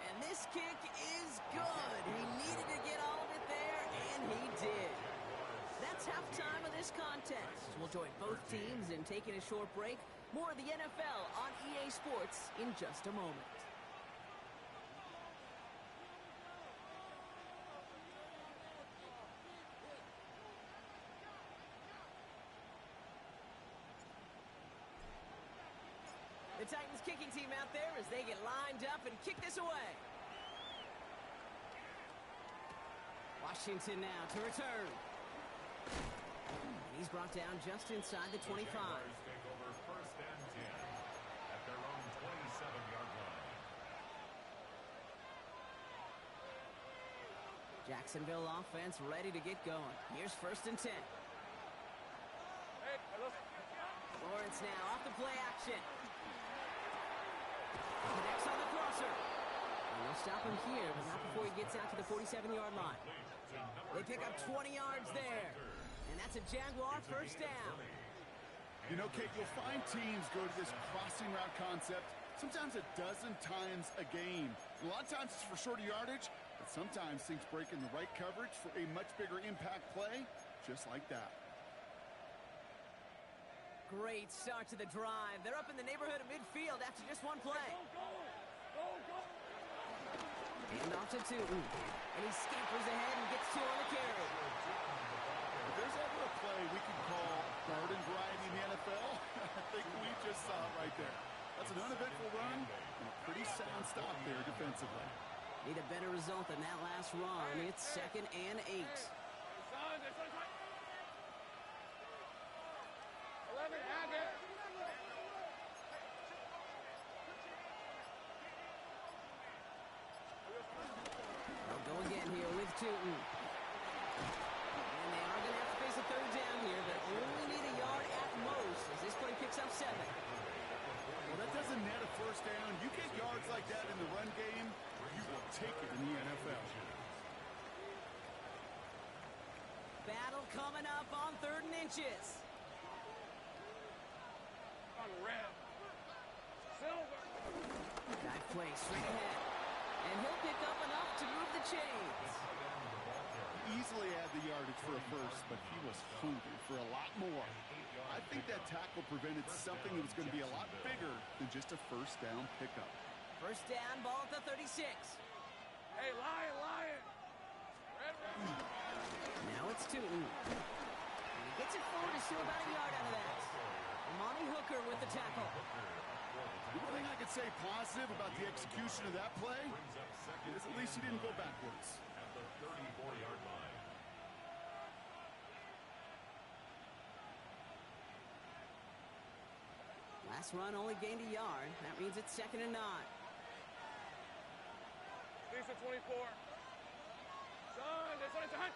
And this kick is good. He needed to get all of it there, and he did. That's halftime of this contest. We'll join both teams in taking a short break. More of the NFL on EA Sports in just a moment. The Titans kicking team out there as they get lined up and kick this away. Washington now to return. He's brought down just inside the 25. The Jaguars take over 1st and 10 at their own 27-yard line. Jacksonville offense ready to get going. Here's 1st and 10. Lawrence now off the play action. Connects on the crosser. And they'll stop him here, but not before he gets out to the 47-yard line. They pick up 20 yards there. And that's a Jaguar 1st down. You know, Kate, you'll find teams go to this crossing route concept sometimes a dozen times a game. A lot of times it's for shorter yardage, but sometimes things break in the right coverage for a much bigger impact play, just like that. Great start to the drive. They're up in the neighborhood of midfield after just one play. Go. And off to Tootin. And he scampers ahead and gets 2 on the carry. If there's ever a play we can call garden variety in the NFL, I think we just saw it right there. That's an uneventful run and a pretty sound stop there defensively. Need a better result than that last run. It's 2nd and 8. 11, inches. On red. Silver. Dive play straight ahead. And he'll pick up enough to move the chains. Easily had the yardage for a first, but he was hungry for a lot more. I think that tackle prevented something that was going to be a lot bigger than just a first down pickup. First down, ball at the 36. Hey, Lion. Red. Now it's Tootin. And he gets it forward to still about a yard out of that. Monty Hooker with the tackle. The only thing I could say positive about the execution of that play is at least he didn't go backwards. At the 34-yard line. Last run only gained a yard. That means it's 2nd and 9. Decent 24. Son, this one's hot.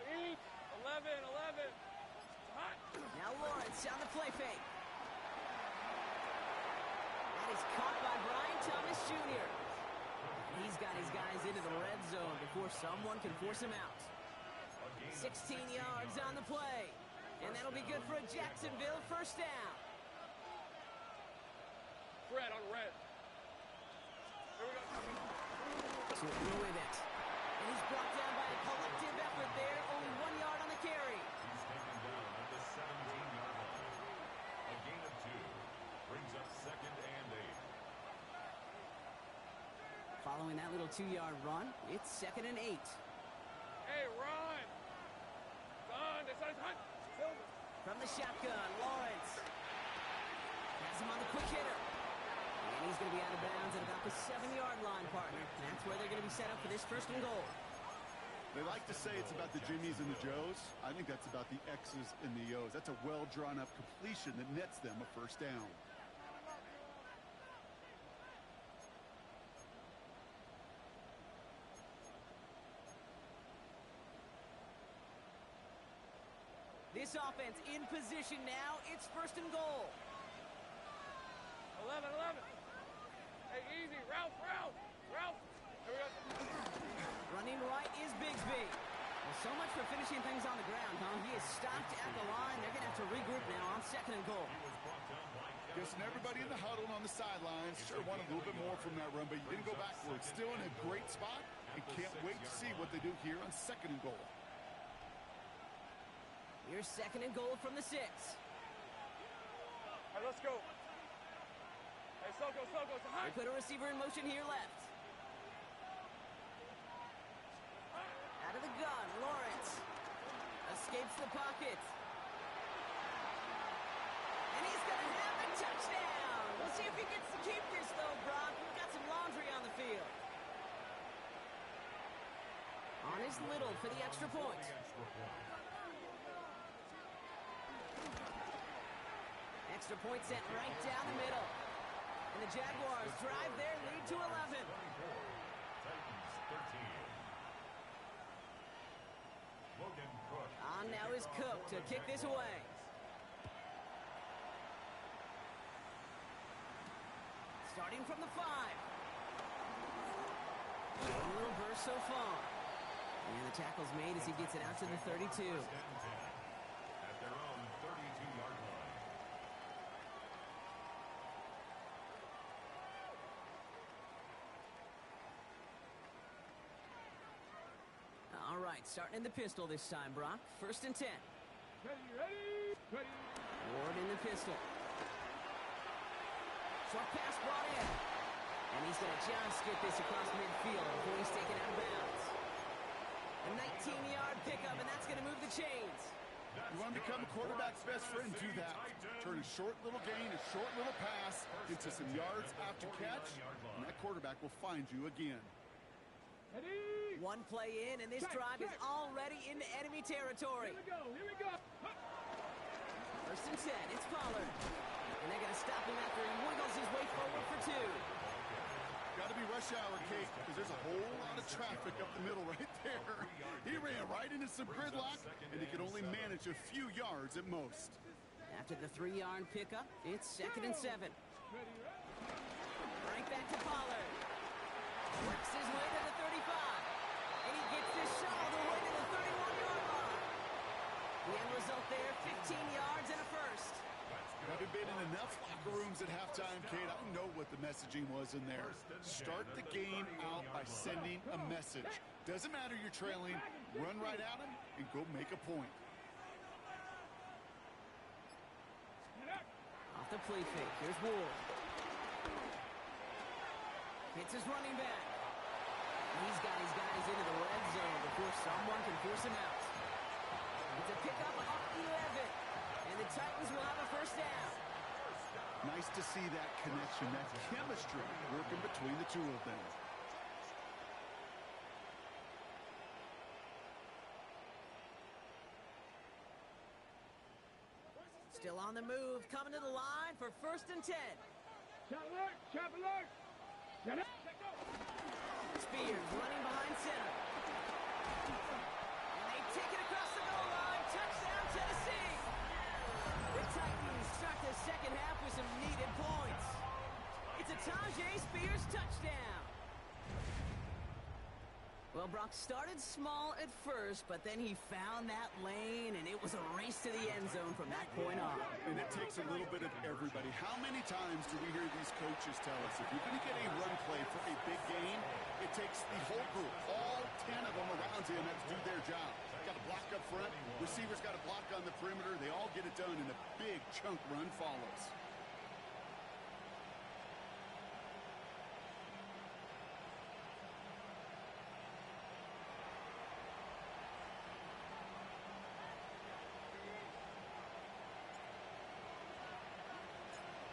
Eat. 11. Hot. Now Lawrence on the play fake. That is caught by Brian Thomas Jr. He's got his guys into the red zone before someone can force him out. 16 yards on the play. And that'll be good for a Jacksonville first down. Red on red. Here we go. Tootin with it. And he's brought down by a collective effort there. Only 1 yard on the carry. He's taken down at the 17-yard line. A gain of 2 brings up 2nd and 8. Following that little 2-yard run, it's 2nd and 8. Hey, run. Son, this one's hot. Silver. From the shotgun, Lawrence. Has him on the quick hitter. And he's going to be out of bounds at about the 7-yard line, partner. That's where they're going to be set up for this 1st and goal. They like to say it's about the Jimmies and the Joes. I think that's about the X's and the O's. That's a well-drawn-up completion that nets them a first down. This offense in position now. It's 1st and goal. 11. Hey, easy. Ralph. Here we go. Running right is Bigsby. Well, so much for finishing things on the ground, huh? He is stopped at the line. They're going to have to regroup now on 2nd and goal. Guessing everybody in the huddle and on the sidelines sure wanted a little bit more from that run, but you didn't go backwards. Still in a great spot and can't wait to see what they do here on 2nd and goal. Here's 2nd and goal from the 6. All right, let's go. Hey, Soko, it's a hot. They put a receiver in motion here left. Out of the gun, Lawrence. Escapes the pocket. And he's going to have a touchdown. We'll see if he gets to keep this, though, Brock. We've got some laundry on the field. On his Little for the extra point. Extra point sent right down the middle. And the Jaguars drive their lead to 11. Titans 13. Logan Cook. On now is Cook to kick this away. Starting from the 5. A little burst so far. And the tackle's made as he gets it out to the 32. At their own 32-yard line. All right, starting in the pistol this time, Brock. 1st and 10. Ready. Ward in the pistol. Short pass brought in. And he's going to just get this across midfield before he's taken out of bounds. A 19-yard pickup, and that's going to move the chains. You want to become a quarterback's best friend, do that. Turn a short little gain, a short little pass into some yards after catch, and that quarterback will find you again. Ready. One play in, and this drive is already into enemy territory. Here we go. 1st and 10, it's Pollard. And they're going to stop him after he wiggles his way forward for 2. Got to be rush hour, Kate, because there's a whole lot of traffic up the middle right there. He ran right into some gridlock, and he could only manage a few yards at most. After the 3-yard pickup, it's 2nd and 7. Right back to Pollard. Works his way to the 35. And he gets this shot all the way to the 31-yard line. The end result there, 15 yards and a first. Having been in enough locker rooms at halftime, Kate, I know what the messaging was in there. Start the game out by sending a message. Doesn't matter you're trailing, run right at them and go make a point. Off the play fake, here's Ward. Hits his running back. He's got his guys into the red zone before someone can force him out. It's a pickup of 11. And the Titans will have a first down. Nice to see that connection, that chemistry working between the two of them. Still on the move, coming to the line for 1st and 10. Chop alert! Chop alert! Get up! Spears running behind center. And they take it across the goal line. Touchdown, Tennessee! The Titans start the second half with some needed points. It's a Tajay Spears touchdown. Well, Brock started small at first, but then he found that lane, and it was a race to the end zone from that point on. And it takes a little bit of everybody. How many times do we hear these coaches tell us, if you're going to get a run play for a big game, it takes the whole group, all 10 of them around him have to do their job. Got to block up front, receivers got to block on the perimeter. They all get it done, and a big chunk run follows.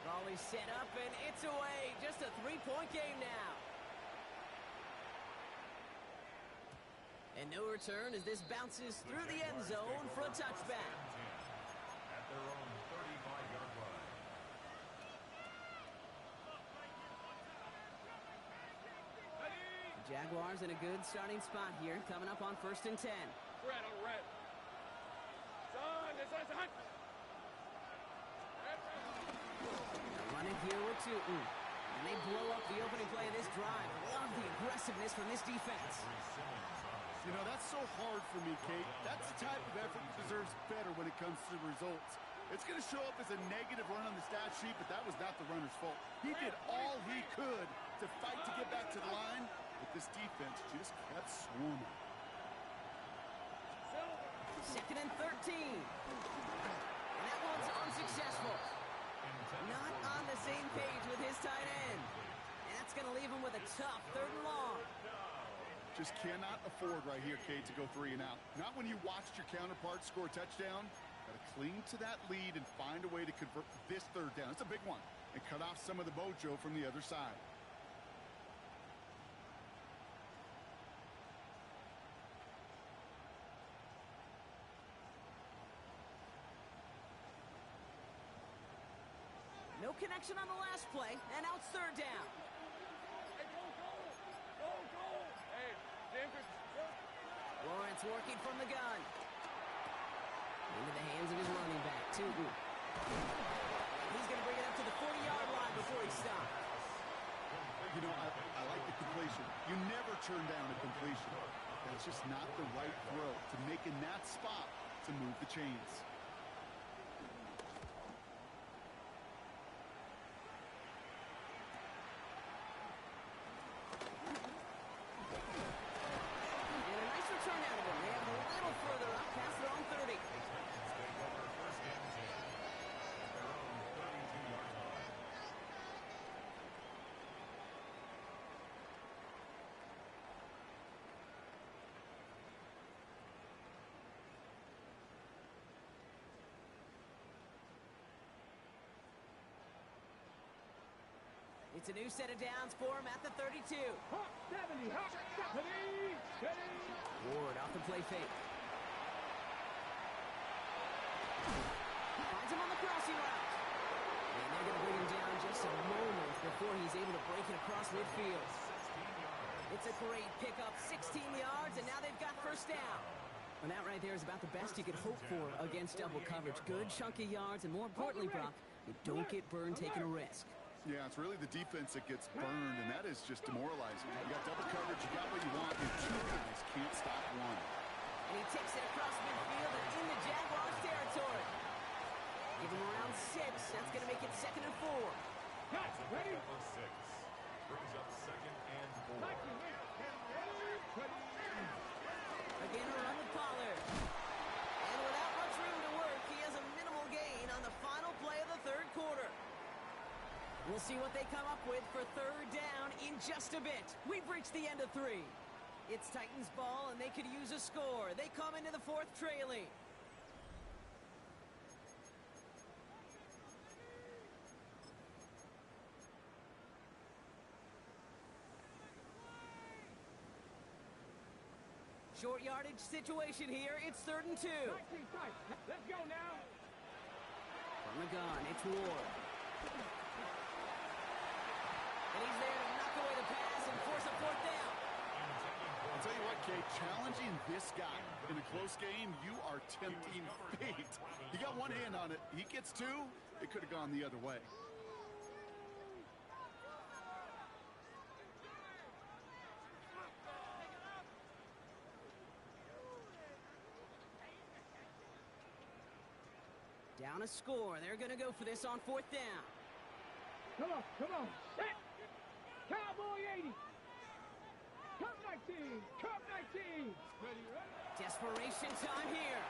Always set up, and it's away. Just a 3-point game now. And no return as this bounces through the end zone for a touchback. At their own 35-yard line. The Jaguars in a good starting spot here, coming up on 1st and 10. Red on red. Son, this is hot. Running here with Tootin. And they blow up the opening play of this drive. Love the aggressiveness from this defense. You know, that's so hard for me, Kate. That's the type of effort that deserves better when it comes to the results. It's going to show up as a negative run on the stat sheet, but that was not the runner's fault. He did all he could to fight to get back to the line, but this defense just kept swarming. 2nd and 13. And that one's unsuccessful. Not on the same page with his tight end. And that's going to leave him with a tough 3rd and long. Just cannot afford right here, Kate, to go 3 and out. Not when you watched your counterpart score a touchdown. Got to cling to that lead and find a way to convert this 3rd down. It's a big one. And cut off some of the mojo from the other side. No connection on the last play, and now it's 3rd down. Hey, go! Hey, James. Lawrence working from the gun. Into the hands of his running back, Tootin. He's going to bring it up to the 40-yard line before he stops. You know, I like the completion. You never turn down a completion. That's just not the right throw to make in that spot to move the chains. It's a new set of downs for him at the 32. Hop 70, hop 70, steady. Ward off the play fake. Finds him on the crossing route. And they're going to bring him down just a moment before he's able to break it across midfield. It's a great pickup, 16 yards, and now they've got 1st down. And that right there is about the best you could hope for against double coverage. Good chunky yards, and more importantly, Brock, you don't get burned taking a risk. Yeah, it's really the defense that gets burned, and that is just demoralizing. You got double coverage, you got what you want, and 2 guys can't stop one. And he takes it across midfield and into Jaguars territory. Give him around 6. That's going to make it 2nd and 4. Cut, ready? Number 6 brings up 2nd and 4. Again, a run with Pollard. And without much room to work, he has a minimal gain on the final play of the 3rd quarter. We'll see what they come up with for 3rd down in just a bit. We've reached the end of 3. It's Titans ball, and they could use a score. They come into the 4th trailing. Short yardage situation here. It's 3rd and 2. Let's go now. From the gun, it's Ward. And he's there to knock away the pass and force a 4th down. I'll tell you what, Kate, challenging this guy in a close game, you are tempting fate. He got one hand on it. He gets 2. It could have gone the other way. Down a score. They're going to go for this on 4th down. Come on. Set. Cowboy 80. Cup 19. Cup 19. Ready. Desperation time here.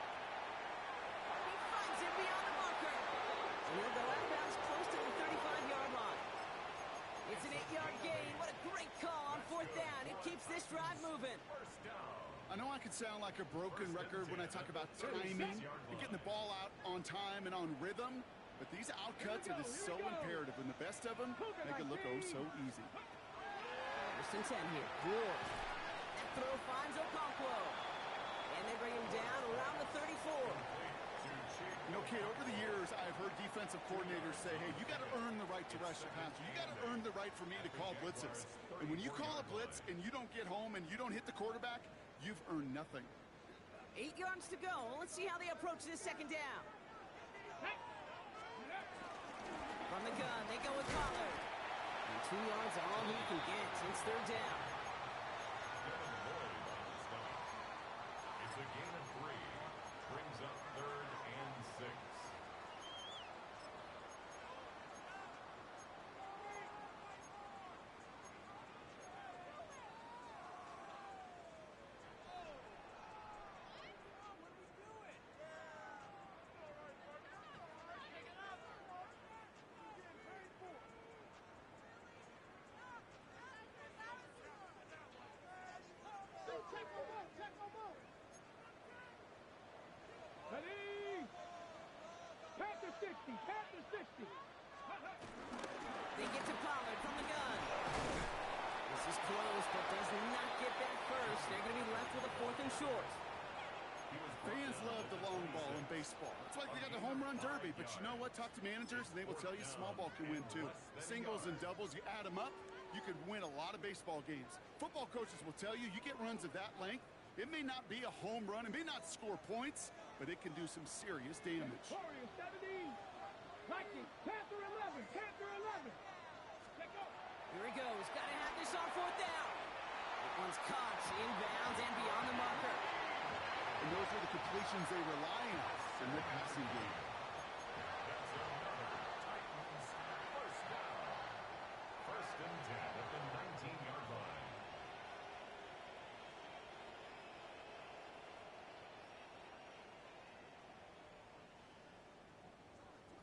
He finds it beyond the marker. And he'll go out of bounds close to the 35-yard line. It's an 8-yard gain. What a great call on 4th down. It keeps this drive moving. I know I could sound like a broken record when I talk about timing and getting the ball out on time and on rhythm, but these outcuts are just so imperative, and the best of them make it look oh so easy. 1st and 10 here. Ward. That throw finds Okonkwo. And they bring him down around the 34. You know, Kate, over the years, I've heard defensive coordinators say, hey, you got to earn the right to rush the passer. You got to earn the right for me to call blitzes. And when you call a blitz and you don't get home and you don't hit the quarterback, you've earned nothing. 8 yards to go. Let's see how they approach this 2nd down. From the gun, they go with Pollard. And 2 yards are all he can get. It's 3rd down. It's a gain of 3. Brings up 3rd and 6. Ready. Panther 60. Panther 60. They get to Pollard from the gun. This is close, but does not get that first. They're going to be left with a 4th and short. Fans love the long ball in baseball. It's like they got the home run derby, but you know what? Talk to managers, and they will tell you small ball can win too. Singles and doubles, you add them up, you could win a lot of baseball games. Football coaches will tell you, you get runs of that length, it may not be a home run, it may not score points, but it can do some serious damage. Warrior 70. Nike. Panther 11. Panther 11. Check up. Here he goes. Got to have this on 4th down. That one's caught inbounds and beyond the marker. And those are the completions they rely on in their passing game. That's another Titans 1st down. 1st and 10 at the 19-yard line.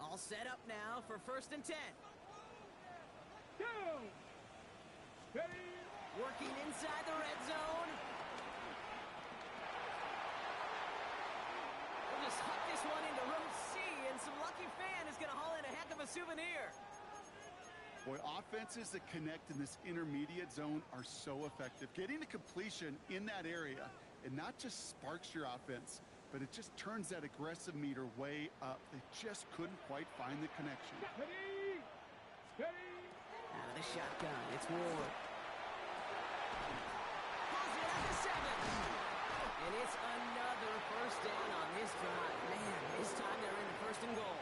All set up now for 1st and 10. Go. Ready. Working inside the red zone. We'll just huck this one into row C, and some lucky fan is going to haul in a heck of a souvenir. Boy, offenses that connect in this intermediate zone are so effective. Getting the completion in that area, it not just sparks your offense, but it just turns that aggressive meter way up. They just couldn't quite find the connection. Ready. Ready. Out of the shotgun, it's Ward. Pulls it at the 7. And it's another 1st down on this drive. Man, this time they're in the 1st and goal.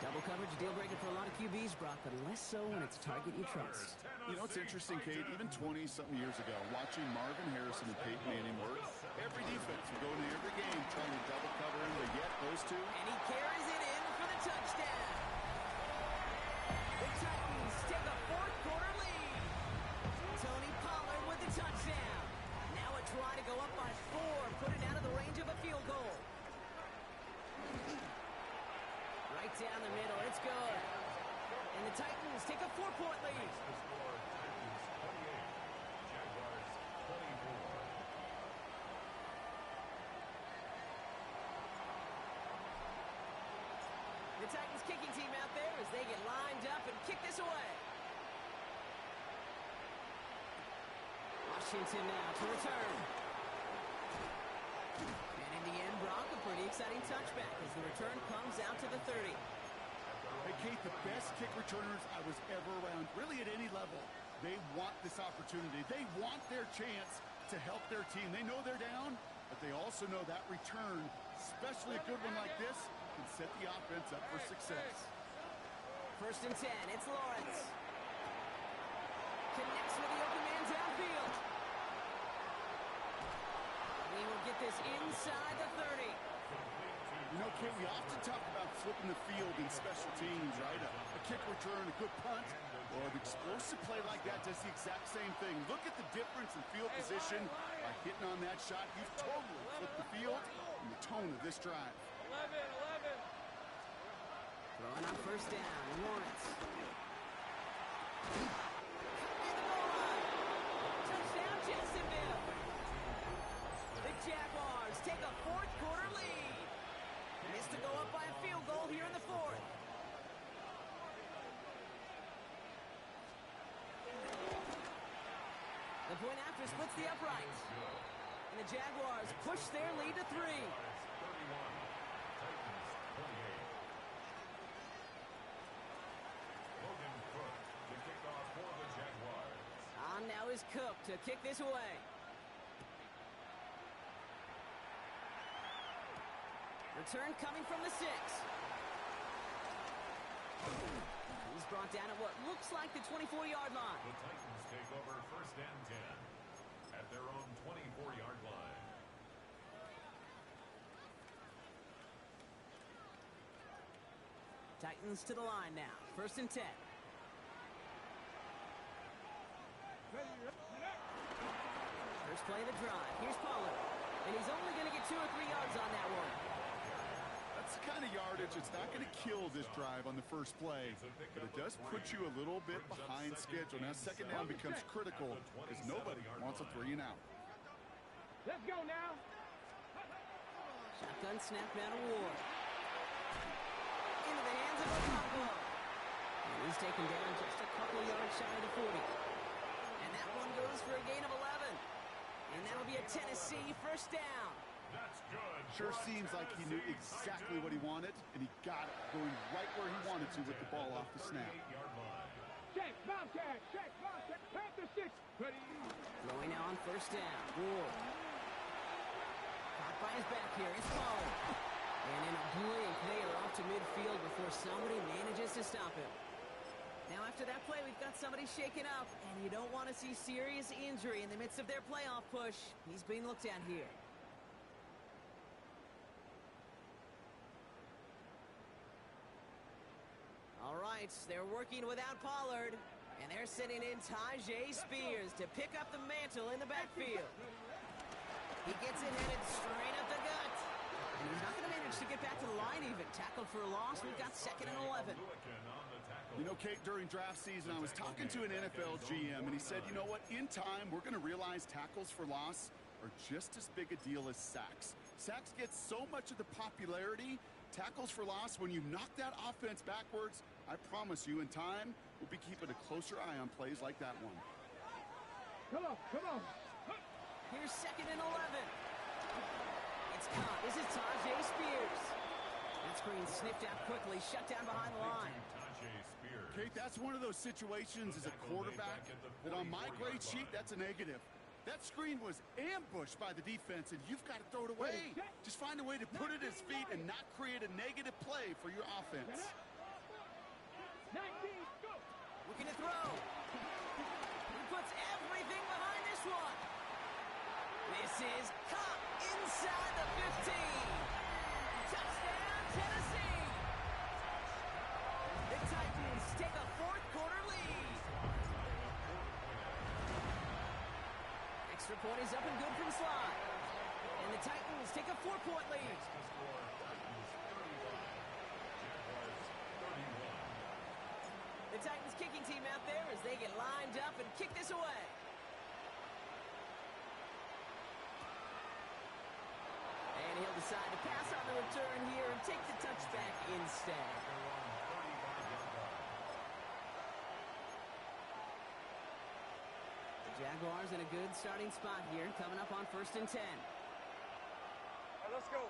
Double coverage, deal breaker for a lot of QBs, Brock, but less so when it's a target you trust. You know, it's interesting, Kate, even 20-something years ago, watching Marvin Harrison and Peyton Manning work, every defense would go to the Titans take a 4-point lead. The score, Titans 28, Jaguars 24. The Titans kicking team out there as they get lined up and kick this away. Washington now to return. And in the end, Brock, a pretty exciting touchback as the return comes out to the 30. Hey, Kate, the best kick returners I was ever around, really at any level. They want this opportunity. They want their chance to help their team. They know they're down, but they also know that return, especially a good one like this, can set the offense up for success. 1st and 10, it's Lawrence. Connects with the open man downfield. We will get this inside the 30. You know, Kate, we often talk about flipping the field in special teams, right? A kick return, a good punt, or an explosive play like that does the exact same thing. Look at the difference in field position. By hitting on that shot, you've totally flipped the field and the tone of this drive. 11. Throwing on 1st down, Lawrence. Touchdown, Jacksonville. The Jaguars take a 4th quarter lead. Missed to go up by a field goal here in the 4th. The point after splits the uprights. And the Jaguars push their lead to 3. On now is Cook to kick this away. Return coming from the 6. He's brought down at what looks like the 24-yard line. The Titans take over 1st and 10 at their own 24-yard line. Titans to the line now. 1st and 10. First play of the drive. Here's Pollard. And he's only going to get 2 or 3 yards on that one. That's the kind of yardage it's not going to kill this drive on the first play, but it does put you a little bit behind schedule. Now 2nd down becomes critical because nobody wants a 3 and out. Let's go now. Shotgun snap down to Ward. Into the hands of Ocampo. And he's taken down just a couple yards shy of the 40. And that one goes for a gain of 11. And that'll be a Tennessee 1st down. That's good. Sure seems like he knew exactly what he wanted, and he got it, going right where he wanted to with the ball off the snap. Check, Bobcat, Panther 6. Ready. Throwing now on 1st down. Ward. Caught by his back here. It's Pollard. And in a blink, they are off to midfield before somebody manages to stop him. Now after that play, we've got somebody shaken up, and you don't want to see serious injury in the midst of their playoff push. He's being looked at here. All right, they're working without Pollard, and they're sending in Tajay Spears to pick up the mantle in the backfield. He gets it headed straight up the gut. And he's not going to manage to get back to the line even. Tackled for a loss. We've got 2nd and 11. You know, Kate, during draft season, I was talking to an NFL GM, and he said, you know what, in time, we're going to realize tackles for loss are just as big a deal as sacks. Sacks get so much of the popularity. Tackles for loss, when you knock that offense backwards, I promise you, in time, we'll be keeping a closer eye on plays like that one. Come on. Here's 2nd and 11. It's caught. This is Tajay Spears. That screen sniffed out quickly, shut down behind the line. Kate, that's one of those situations as a quarterback that on my grade sheet, that's a negative. That screen was ambushed by the defense, and you've got to throw it away. Just find a way to put it at his feet and not create a negative play for your offense. 19, go. Looking to throw. He puts everything behind this one. This is caught inside the 15. Touchdown, Tennessee. The Titans take a 4th quarter lead. Extra point is up and good from Slot. And the Titans take a 4-point lead. The Titans kicking team out there as they get lined up and kick this away. And he'll decide to pass on the return here and take the touchback instead. The Jaguars in a good starting spot here, coming up on 1st and 10. All right, let's go.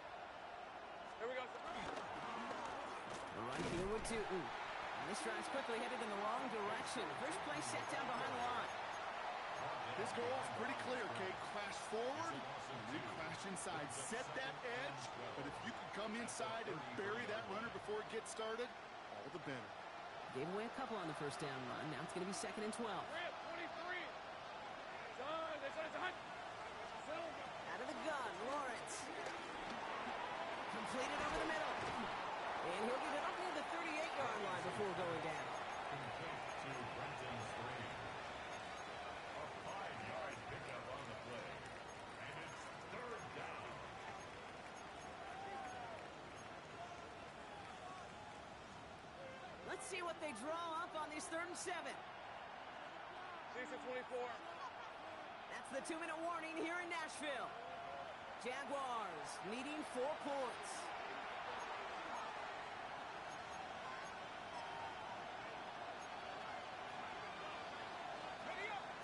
Here we go. Right here with Tootin. And this drive's quickly headed in the wrong direction. First play set down behind the line. His goal is pretty clear, Kate. Crash forward, and then crash inside. Set that edge, but if you can come inside and bury that runner before it gets started, all the better. Gave away a couple on the first down run. Now it's going to be 2nd and 12. 23. Son, it's a hunt. Out of the gun, Lawrence. Completed over the middle. And he'll get it up near the 38-yard line before going down. Let's see what they draw up on this 3rd and 7. Season 24. That's the 2-minute warning here in Nashville. Jaguars leading 4 points.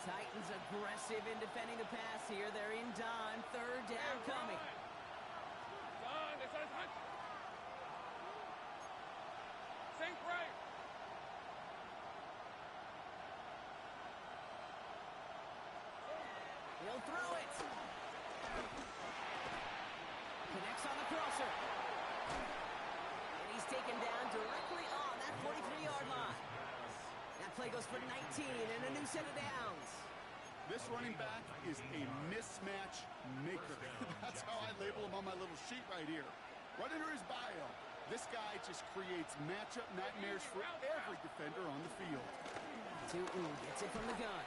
Titans aggressive in defending the pass here. They're in dime. 3rd down coming. Son, it's a hunt. Sink right. He'll throw it. Connects on the crosser. And he's taken down directly on that 43-yard line. That play goes for 19 and a new set of downs. This running back is a mismatch maker. That's how I label him on my little sheet right here. Right under his bio, this guy just creates matchup nightmares for every defender on the field. Tootin gets it from the gun.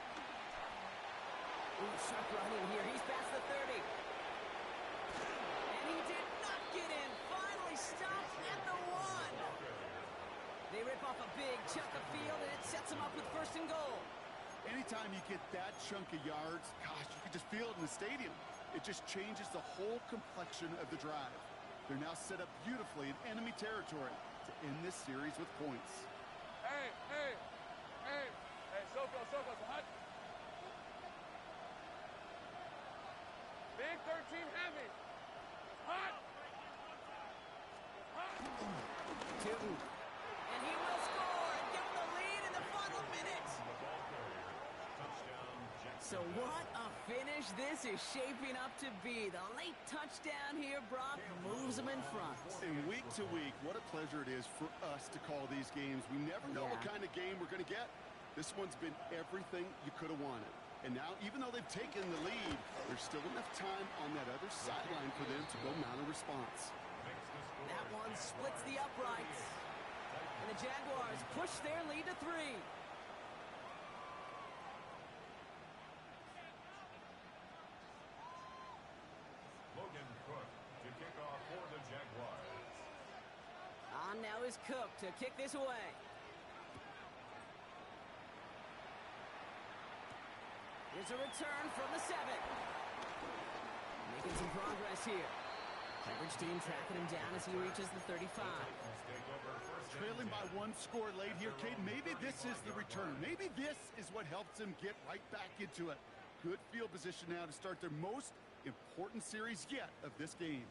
Ooh, sharp running here. He's past the 30. And he did not get in. Finally stopped at the 1. They rip off a big chunk of field, and it sets them up with 1st and goal. Anytime you get that chunk of yards, gosh, you can just feel it in the stadium. It just changes the whole complexion of the drive. They're now set up beautifully in enemy territory to end this series with points. Hey, Soko, it's a hunt. Big 13 heavy. Hot. Tootin. And he will score and give them the lead in the final minute. So what a finish this is shaping up to be. The late touchdown here, Brock, moves them in front. And week to week, what a pleasure it is for us to call these games. We never know what kind of game we're going to get. This one's been everything you could have wanted. And now, even though they've taken the lead, there's still enough time on that other sideline for them to go mount a response. That one splits the uprights. And the Jaguars push their lead to 3. Logan Cook to kick off for the Jaguars. On now is Cook to kick this away. Here's a return from the 7. Making some progress here. Coverage team tracking him down as he reaches the 35. Trailing by 1 score late here, Cade. Maybe this is the return. Maybe this is what helps them get right back into it. Good field position now to start their most important series yet of this game.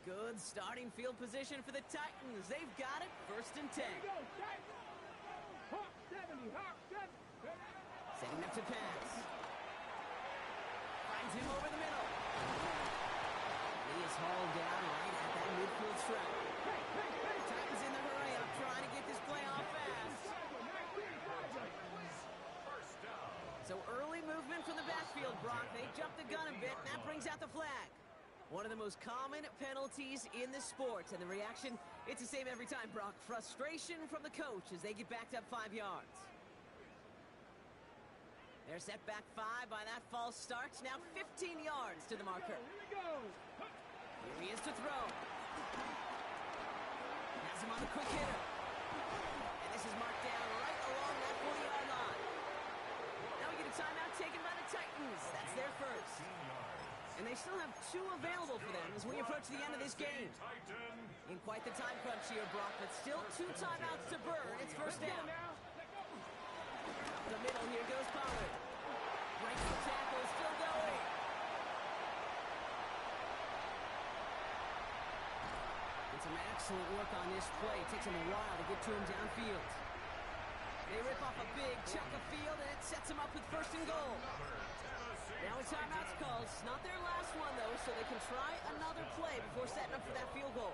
Good starting field position for the Titans. They've got it. 1st and 10. Go, Titans. Hawk 70, Hawk 70. Setting up to pass. Finds him over the middle. He is hauled down right at that midfield stripe. Titans in the hurry up, trying to get this play off fast. So early movement from the backfield, Brock. They jump the gun a bit, and that brings out the flag. One of the most common penalties in the sport, and the reaction, it's the same every time, Brock. Frustration from the coach as they get backed up 5 yards. They're set back 5 by that false start. Now 15 yards to the marker. Here we go. Here he is to throw. Has him on the quick hitter. And this is marked down right along that 40-yard line. Now we get a timeout taken by the Titans. That's their first. And they still have 2 available for them as we approach the end of this game. In quite the time crunch here, Brock, but still 2 timeouts to burn. It's first down. The middle, here goes Pollard. Breaks the tackle, still going. And some excellent work on this play. It takes him a while to get to him downfield. They rip off a big chunk of field, and it sets them up with first and goal. Now a timeout's called. It's not their last one, though, so they can try another play before setting up for that field goal.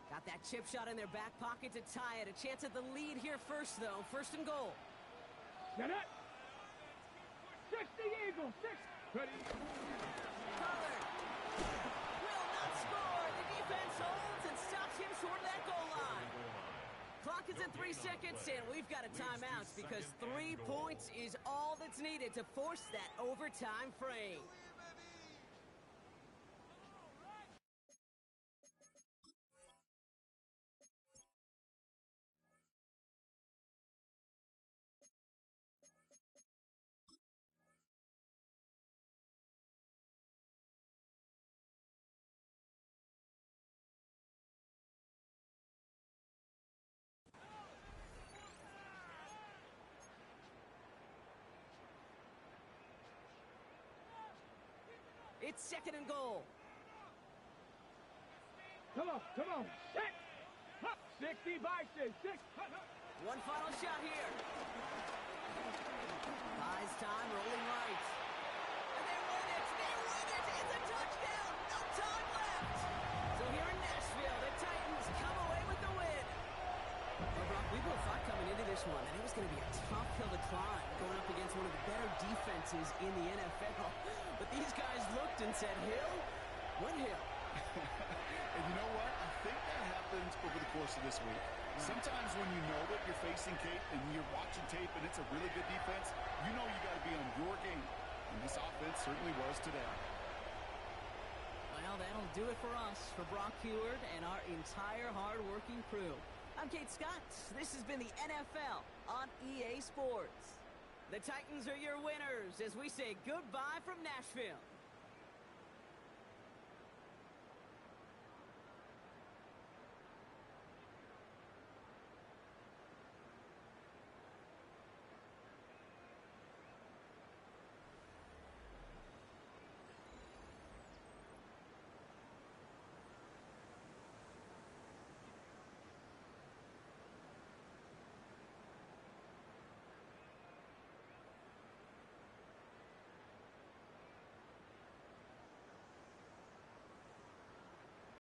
Got that chip shot in their back pocket to tie it. A chance at the lead here first, though. First and goal. Get it. 60 Eagles. 6. Ready. Pollard will not score. The defense holds and stops him short of that goal line. Clock is at 3 seconds, and we've got a timeout because 3 points is all that's needed to force that overtime frame. It's second and goal. Come on. 6. 60 by 6. 6. One final shot here. Buys time, rolling right. And they win it. It's a touchdown. No time left. So here in Nashville, the Titans come away with the win. Well, Brock, we both thought coming into this one that it was going to be a tough hill to climb going up against one of the better defenses in the NFL. But these guys looked and said, Hill? What hill? And you know what? I think that happens over the course of this week. Sometimes when you know that you're facing Kate and you're watching tape and it's a really good defense, you know you got to be on your game. And this offense certainly was today. Well, that'll do it for us, for Brock Heward and our entire hard-working crew. I'm Kate Scott. This has been the NFL on EA Sports. The Titans are your winners as we say goodbye from Nashville.